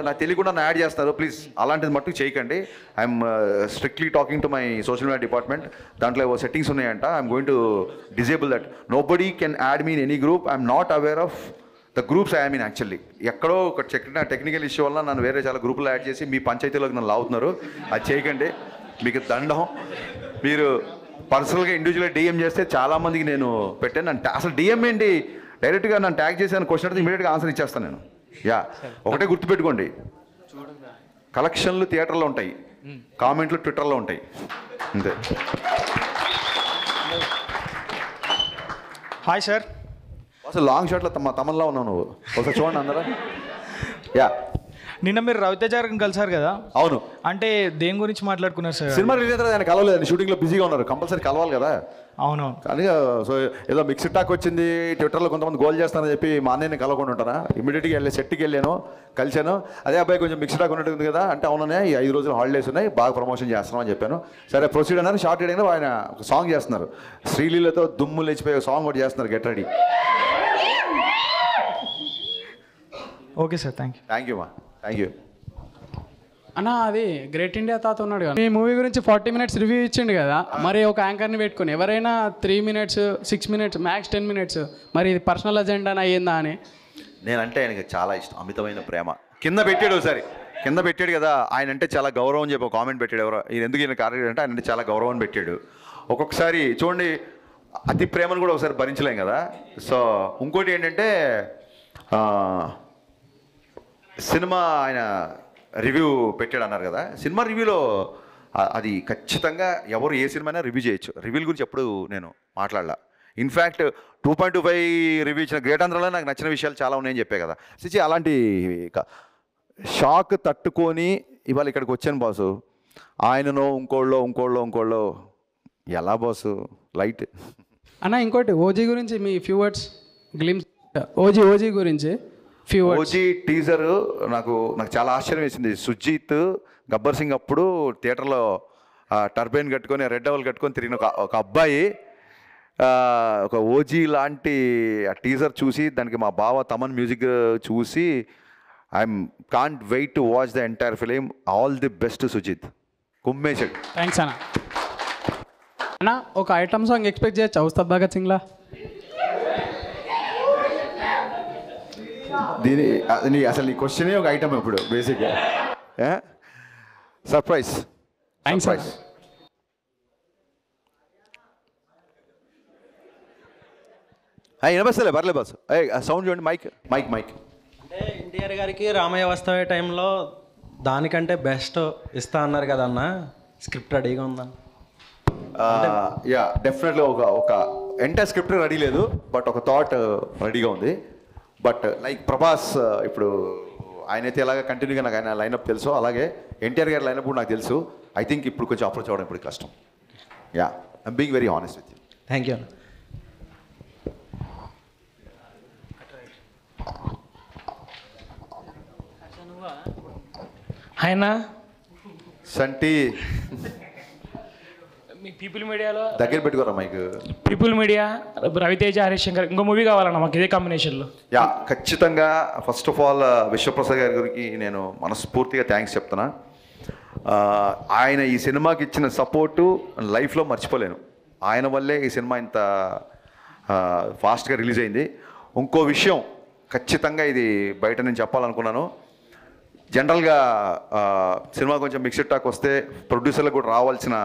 నాకు తెలియకుండా నన్ను యాడ్ చేస్తారు. ప్లీజ్ అలాంటిది మట్టుకు చేయకండి. I'm strictly talking to my social media department. దాంట్లో సెట్టింగ్స్ ఉన్నాయంట. I'm going to disable that. Nobody can add me in any group. I'm not aware of the groups I mean. Actually ఎక్కడో ఒక technical issue వల్ల నన్ను వేరే చాలా గ్రూపులు add చేసి మీ పంచాయతీలోకి నన్ను లాగుతున్నారు. అది చేయకండి, మీకు దండం. మీరు పర్సనల్గా ఇండివిజువల్గా డిఎం చేస్తే చాలామందికి నేను పెట్టాను. అసలు డిఎం ఏంటి, డైరెక్ట్గా నన్ను ట్యాగ్ చేశాను క్వశ్చన్ అడిగితే ఇమీడియట్గా ఆన్సర్ ఇచ్చేస్తాను నేను. ఒకటే గుర్తుపెట్టుకోండి, కలెక్షన్లు థియేటర్లో ఉంటాయి, కామెంట్లు ట్విట్టర్లో ఉంటాయి, అంతే. Hi sir. అసలు లాంగ్ షాట్లో తమన్లా ఉన్నావు నువ్వు, ఒకసారి చూడండి అందరూ. నిన్న మీరు రవితేజ గారిని కలిసారు కదా? అవును. అంటే దేని గురించి మాట్లాడుకున్నారు సార్? సినిమా రిలీజ్ అయితే ఆయన కలవలేదు, షూటింగ్లో బిజీగా ఉన్నారు. కంపల్సరీ కలవాలి కదా. అవునవును. కానీ సో ఏదో మిక్స్డ్ టాక్ వచ్చింది, ట్విట్టర్లో కొంతమంది గోల్ చేస్తానని చెప్పి మా అన్నయ్యని కలవకుండా ఉంటానా. ఇమీడియట్గా సెట్కి వెళ్ళాను, కలిశాను. అదే అబ్బాయి కొంచెం మిక్స్డ్ టాక్ ఉన్నట్టుంది కదా అంటే, అవుననే ఈ 5 రోజులు హాలిడేస్ ఉన్నాయి, బాగా ప్రమోషన్ చేస్తున్నాం అని చెప్పాను. సరే ప్రొసీడ్ అన్నారు. షార్ట్ అయినా ఆయన ఒక సాంగ్ చేస్తున్నారు, శ్రీలీలతో దుమ్ము లేచిపోయే సాంగ్ కూడా చేస్తున్నారు. Get ready. Okay sir, thank you మా, థ్యాంక్ యూ. అన్న అది గ్రేట్ ఇండియా తాత ఉన్నాడు కదా, ఈ మూవీ గురించి 40 minutes రివ్యూ ఇచ్చిండు కదా, మరి ఒక యాంకర్ని పెట్టుకుని ఎవరైనా 3 minutes 6 minutes మ్యాక్స్ 10 minutes, మరి ఇది పర్సనల్ అజెండా అయ్యిందా అని. నేనంటే ఆయనకి చాలా ఇష్టం, అమితమైన ప్రేమ. కింద పెట్టాడు ఒకసారి, కింద పెట్టాడు కదా, ఆయన అంటే చాలా గౌరవం చెప్పి కామెంట్ పెట్టాడు. ఎవరో ఈయన ఎందుకు ఈయన కార్యక్రమం అంటే ఆయన అంటే చాలా గౌరవం పెట్టాడు. ఒక్కొక్కసారి చూడండి, అతి ప్రేమను కూడా ఒకసారి భరించలేం కదా. సో ఇంకోటి ఏంటంటే సినిమా ఆయన రివ్యూ పెట్టాడు అన్నారు కదా, సినిమా రివ్యూలో అది ఖచ్చితంగా ఎవరు ఏ సినిమా అయినా రివ్యూ చేయొచ్చు. రివ్యూల గురించి ఎప్పుడు నేను మాట్లాడలా. ఇన్ఫ్యాక్ట్ 2.25 రివ్యూ ఇచ్చిన గ్రేట్ ఆంధ్రలో నాకు నచ్చిన విషయాలు చాలా ఉన్నాయని చెప్పే కదా. సిచి అలాంటి షాక్ తట్టుకొని ఇవాళ ఇక్కడికి వచ్చాను బాసు. ఆయననో ఇంకోళ్ళో ఎలా బాసు లైట్. అన్న ఇంకోటి ఓజీ గురించి మీ ఫ్యూ వర్డ్స్ గ్లిమ్స్. ఓజీ గురించి ఓజీ టీజర్ నాకు చాలా ఆశ్చర్యం వేసింది. సుజిత్ గబ్బర్ సింగ్ అప్పుడు థియేటర్లో టర్బైన్ కట్టుకొని రెడ్ డబల్ కట్టుకొని తిరిగిన ఒక అబ్బాయి ఒక ఓజీ లాంటి ఆ టీజర్ చూసి దానికి మా బావ తమన్ మ్యూజిక్ చూసి I'm can't wait to watch the entire film. All the best Sujeeth, కుమ్మేశాడు. థ్యాంక్స్ అన్న. అన్న ఒక ఐటమ్ సాంగ్ ఎక్స్పెక్ట్ చేయొచ్చు ఉస్తాద్ భగత్ సింగ్లా? దీని అసలు ఈ క్వశ్చనే ఒక ఐటమ్ ఇప్పుడు బేసిక్గా. సర్ప్రైజ్. థ్యాంక్స్. వినపస్తలే పర్లేదు బాస్. సౌండ్ చూడండి, మైక్. అంటే ఎన్టీఆర్ గారికి రామయ్య వస్తావే టైంలో దానికంటే బెస్ట్ ఇస్తా అన్నారు కదా అన్న, స్క్రిప్ట్ రెడీగా ఉందా? డెఫినెట్గా ఒక ఎంటైర్ స్క్రిప్ట్ రెడీ లేదు, బట్ ఒక థాట్ రెడీగా ఉంది. బట్ లైక్ ప్రభాస్ ఇప్పుడు ఆయనైతే ఎలాగ కంటిన్యూగా నాకు ఆయన లైనప్ తెలుసు, అలాగే ఎన్టీఆర్ గారి లైనప్ కూడా నాకు తెలుసు. ఐ థింక్ ఇప్పుడు కొంచెం అప్రోచ్ అవ్వడం ఇప్పుడు కష్టం. I'm being very honest with you. Thank you. ఆయన సంటి మీ పీపుల్ మీడియాలో దగ్గర పెట్టుకోరా mic. People media Raviteja Harish Shankar ఇంకో మూవీ కావాలన్నా మాకు ఇదే కాంబినేషన్లో. ఖచ్చితంగా. ఫస్ట్ ఆఫ్ ఆల్ విశ్వప్రసాద్ గారికి నేను మనస్ఫూర్తిగా థ్యాంక్స్ చెప్తున్నా. ఆయన ఈ సినిమాకి ఇచ్చిన సపోర్టు లైఫ్లో మర్చిపోలేను. ఆయన వల్లే ఈ సినిమా ఇంత ఫాస్ట్గా రిలీజ్ అయింది. ఇంకో విషయం ఖచ్చితంగా ఇది బయట నేను చెప్పాలనుకున్నాను. జనరల్గా సినిమా కొంచెం మిక్స్డ్ టాక్ వస్తే ప్రొడ్యూసర్లకు కూడా రావాల్సిన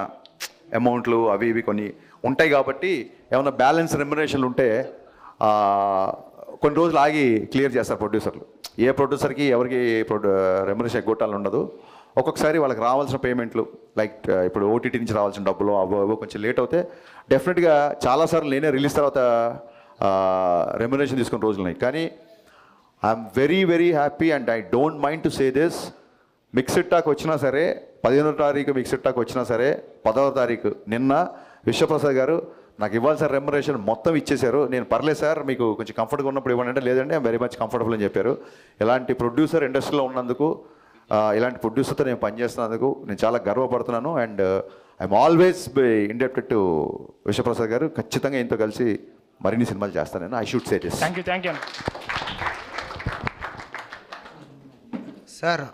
అమౌంట్లు అవి ఇవి కొన్ని ఉంటాయి కాబట్టి ఏమైనా బ్యాలెన్స్ రెమ్యునరేషన్లు ఉంటే కొన్ని రోజులు ఆగి క్లియర్ చేస్తారు ప్రొడ్యూసర్లు. ఏ ప్రొడ్యూసర్కి ఎవరికి రెమ్యునరేషన్ ఎగ్గొట్టాలని ఉండదు. ఒక్కొక్కసారి వాళ్ళకి రావాల్సిన పేమెంట్లు లైక్ ఇప్పుడు ఓటీటీ నుంచి రావాల్సిన డబ్బులు అవో కొంచెం లేట్ అవుతే డెఫినెట్గా చాలాసార్లు నేనే రిలీజ్ తర్వాత రెమ్యునరేషన్ తీసుకున్న రోజులు ఉన్నాయి. కానీ I'm very very happy and I don't mind to say this. Mixed talk వచ్చినా సరే 15వ తారీఖు మిక్స్డ్ టాక్ వచ్చినా సరే 10వ తారీఖు నిన్న విశ్వప్రసాద్ గారు నాకు ఇవ్వాల్సిన రెమ్యునరేషన్ మొత్తం ఇచ్చేశారు. నేను పర్లేదు సార్ మీకు కొంచెం కంఫర్ట్గా ఉన్నప్పుడు ఇవ్వండి అంటే లేదండి ఐఎమ్ వెరీ మచ్ కంఫర్టబుల్ అని చెప్పారు. ఇలాంటి ప్రొడ్యూసర్ ఇండస్ట్రీలో ఉన్నందుకు ఇలాంటి ప్రొడ్యూసర్తో నేను పనిచేస్తున్నందుకు నేను చాలా గర్వపడుతున్నాను. And I'm always indebted to Vishwaprasad గారు. ఖచ్చితంగా ఇంతో కలిసి మరిన్ని సినిమాలు చేస్తాను నేను. I should say this. Thank you. Sir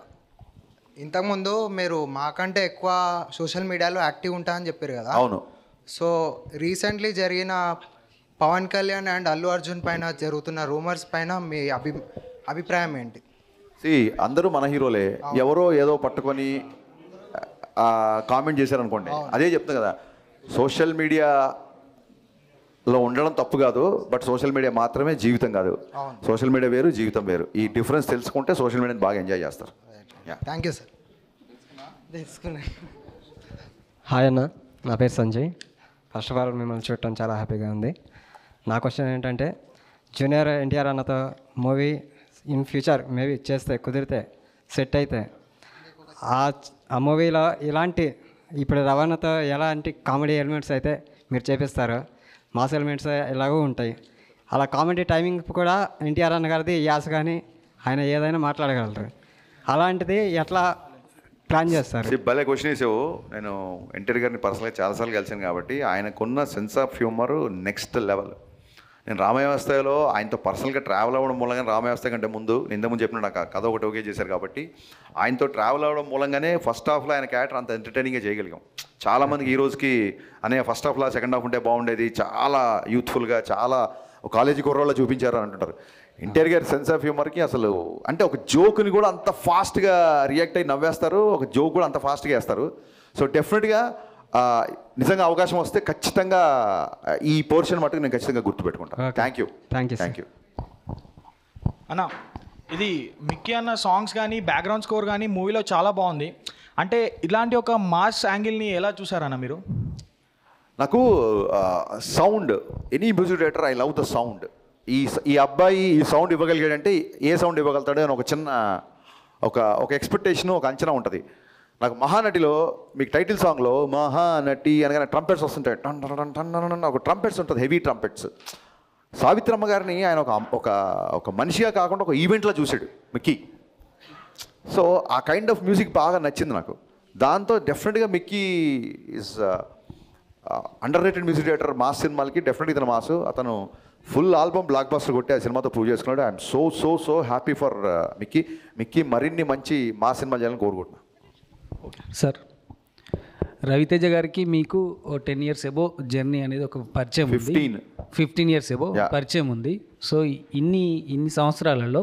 ఇంతకుముందు మీరు మాకంటే ఎక్కువ సోషల్ మీడియాలో యాక్టివ్ ఉంటా అని చెప్పారు కదా. అవును. సో రీసెంట్లీ జరిగిన పవన్ కళ్యాణ్ అండ్ అల్లు అర్జున్ పైన జరుగుతున్న రూమర్స్ పైన మీ అభిప్రాయం ఏంటి? అందరూ మన హీరోలే, ఎవరో ఏదో పట్టుకొని కామెంట్ చేశారనుకోండి, అదే చెప్తున్నా కదా, సోషల్ మీడియాలో ఉండడం తప్పు కాదు, బట్ సోషల్ మీడియా మాత్రమే జీవితం కాదు. సోషల్ మీడియా వేరు, జీవితం వేరు. ఈ డిఫరెన్స్ తెలుసుకుంటే సోషల్ మీడియాని బాగా ఎంజాయ్ చేస్తారు. Thank you sir. హాయ్ అన్న, నా పేరు సంజయ్. ఫస్ట్ ఆఫ్ ఆల్ మిమ్మల్ని చూడటం చాలా హ్యాపీగా ఉంది. నా క్వశ్చన్ ఏంటంటే, జూనియర్ ఎన్టీఆర్ అన్నతో మూవీ ఇన్ ఫ్యూచర్ మేబీ చేస్తే కుదిరితే సెట్ అయితే ఆ మూవీలో ఇలాంటి ఇప్పుడు రవాణాతో ఎలాంటి కామెడీ ఎలిమెంట్స్ అయితే మీరు చేపిస్తారో మాస్ ఎలిమెంట్స్ ఎలాగో ఉంటాయి. అలా కామెడీ టైమింగ్ కూడా ఎన్టీఆర్ అన్న గారిది యాస కానీ ఆయన ఏదైనా మాట్లాడగలరు. అలాంటిది ఎట్లా ప్లాన్ చేస్తారు? భలే క్వశ్చన్ వేసావు. నేను ఎన్టీఆర్ గారిని పర్సనల్గా చాలాసార్లు కలిసాను కాబట్టి ఆయనకున్న sense of humour next level. నేను రామవ్యవస్థలో ఆయనతో పర్సనల్గా ట్రావెల్ అవ్వడం మూలంగా రామవ్యవస్థ కంటే ముందు ఇంతకుముందు చెప్పిన నాకు కథ ఒకటి ఓకే చేశారు కాబట్టి ఆయనతో ట్రావెల్ అవ్వడం మూలంగానే ఫస్ట్ హాఫ్లో ఆయన క్యారెక్టర్ అంత ఎంటర్టైనింగ్గా చేయగలిగాం. చాలామందికి ఈ రోజుకి అనే ఫస్ట్ హాఫ్లో సెకండ్ హాఫ్ ఉంటే బాగుండేది, చాలా యూత్ఫుల్గా చాలా కాలేజీ కుర్రోళ్ళ చూపించారు అని అంటుంటారు. ఎన్టీఆర్ గారి సెన్స్ ఆఫ్ హ్యూమర్కి అసలు అంటే ఒక జోక్ని కూడా అంత ఫాస్ట్గా రియాక్ట్ అయ్యి నవ్వేస్తారు, ఒక జోక్ కూడా అంత ఫాస్ట్గా వేస్తారు. సో డెఫినెట్గా నిజంగా అవకాశం వస్తే ఖచ్చితంగా ఈ పోర్షన్ మటుకు నేను ఖచ్చితంగా గుర్తుపెట్టుకుంటాను. Thank you. అన్న, ఇది మిక్కీ అన్న సాంగ్స్ కానీ బ్యాక్గ్రౌండ్ స్కోర్ కానీ మూవీలో చాలా బాగుంది. అంటే ఇలాంటి ఒక మాస్ యాంగిల్ని ఎలా చూసారన్న మీరు? నాకు sound, any music director I love the sound. ఈ అబ్బాయి ఈ సౌండ్ ఇవ్వగలిగాడంటే ఏ సౌండ్ ఇవ్వగలుగుతాడో అని ఒక చిన్న ఒక ఎక్స్పెక్టేషను, ఒక అంచనా ఉంటుంది. నాకు మహానటిలో మీకు టైటిల్ సాంగ్లో మహానటి అనగానే ట్రంపెట్స్ వస్తుంటాయి, టన్ టన్ టన్ టన్ ఒక ట్రంపెట్స్ ఉంటుంది, హెవీ ట్రంపెట్స్. సావిత్రమ్మ గారిని ఆయన ఒక మనిషిగా కాకుండా ఒక ఈవెంట్లో చూశాడు మిక్కీ. సో ఆ కైండ్ ఆఫ్ మ్యూజిక్ బాగా నచ్చింది నాకు. దాంతో డెఫినెట్గా Mickey is under rated music director. Mass సినిమాలకి డెఫినెట్గా ఇతను మాసు. అతను ఫుల్ ఆల్బమ్ బ్లాక్ బస్టర్ కొట్టి ఆ సినిమాతో ప్రూవ్ చేసుకున్నాడు. I'm so so so happy for Mickey మరిన్ని మంచి మాస్ సినిమాలు చేయాలని కోరుకుంటున్నాను. సార్, రవితేజ గారికి మీకు 10 years ఎబో జర్నీ అనేది ఒక పరిచయం ఉంది. 15 years ఎబో పరిచయం ఉంది. సో ఇన్ని సంవత్సరాలలో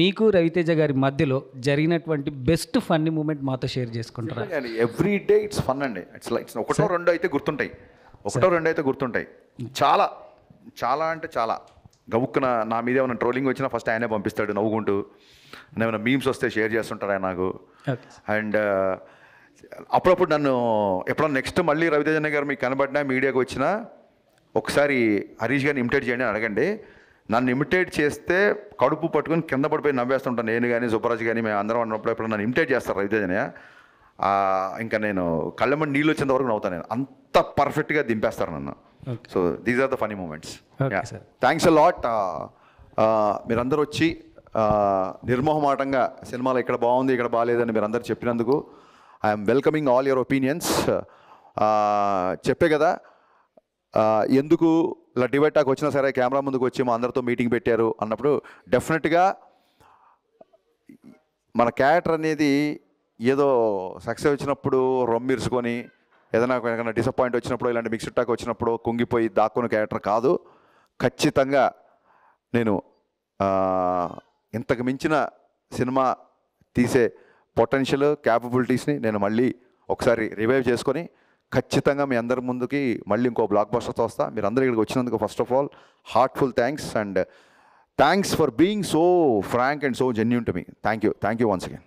మీకు రవితేజ గారి మధ్యలో జరిగినటువంటి బెస్ట్ ఫన్నీ మూమెంట్ మాతో షేర్ చేసుకుంటారా? ఎవ్రీ డే ఇట్స్ ఫన్ అండి. ఇట్స్ ఒకటో రెండో అయితే గుర్తుంటాయి. చాలా చాలా అంటే చాలా గవుక్కున నా మీద ఏమైనా ట్రోలింగ్ వచ్చినా ఫస్ట్ ఆయనే పంపిస్తాడు నవ్వుకుంటూ. ఏమైనా మీమ్స్ వస్తే షేర్ చేస్తుంటాడు ఆయన నాకు. అండ్ అప్పుడప్పుడు నన్ను ఎప్పుడన్నా నెక్స్ట్ మళ్ళీ రవితేజ గారు మీకు కనబడినా మీడియాకి వచ్చినా ఒకసారి హరీష్ గారిని ఇమిటేట్ చేయండి అని అడగండి. నన్ను ఇమిటేట్ చేస్తే కడుపు పట్టుకొని కింద పడిపోయి నవ్వేస్తుంటాను. నేను కానీ సుబ్బరాజు కానీ మేము అందరం అన్నప్పుడు ఎప్పుడు నన్ను ఇమిటేట్ చేస్తారు రవితేజనే, ఇంకా నేను కళ్ళెమ్మడి నీళ్ళు వచ్చేంత వరకు నవ్వుతాను. నేను అంత పర్ఫెక్ట్గా దింపేస్తారు నన్ను. So these are the funny moments. Thanks a lot. మీరందరూ వచ్చి నిర్మోహమాటంగా సినిమాలో ఇక్కడ బాగుంది ఇక్కడ బాగాలేదని మీరందరూ చెప్పినందుకు I'm welcoming all your opinions. చెప్పే కదా ఎందుకు ఇలా డిబేట్ టాక్ వచ్చినా సరే కెమెరా ముందుకు వచ్చి మా అందరితో మీటింగ్ పెట్టారు అన్నప్పుడు డెఫినెట్గా మన క్యారెక్టర్ అనేది ఏదో సక్సెస్ వచ్చినప్పుడు రొమ్మిర్చుకొని ఏదైనా డిసప్పాయింట్ వచ్చినప్పుడు ఇలాంటి మిక్స్డ్ టాక్ వచ్చినప్పుడు కుంగిపోయి దాక్కున్న క్యారెక్టర్ కాదు. ఖచ్చితంగా నేను ఇంతకు మించిన సినిమా తీసే పొటెన్షియల్ క్యాపబిలిటీస్ని నేను మళ్ళీ ఒకసారి రివైవ్ చేసుకొని ఖచ్చితంగా మీ అందరి ముందుకి మళ్ళీ ఇంకో బ్లాక్ బస్టర్తో వస్తా. మీరు అందరూ ఇక్కడికి వచ్చినందుకు first of all heartful thanks and thanks for being so frank and so genuine to me. Thank you once again.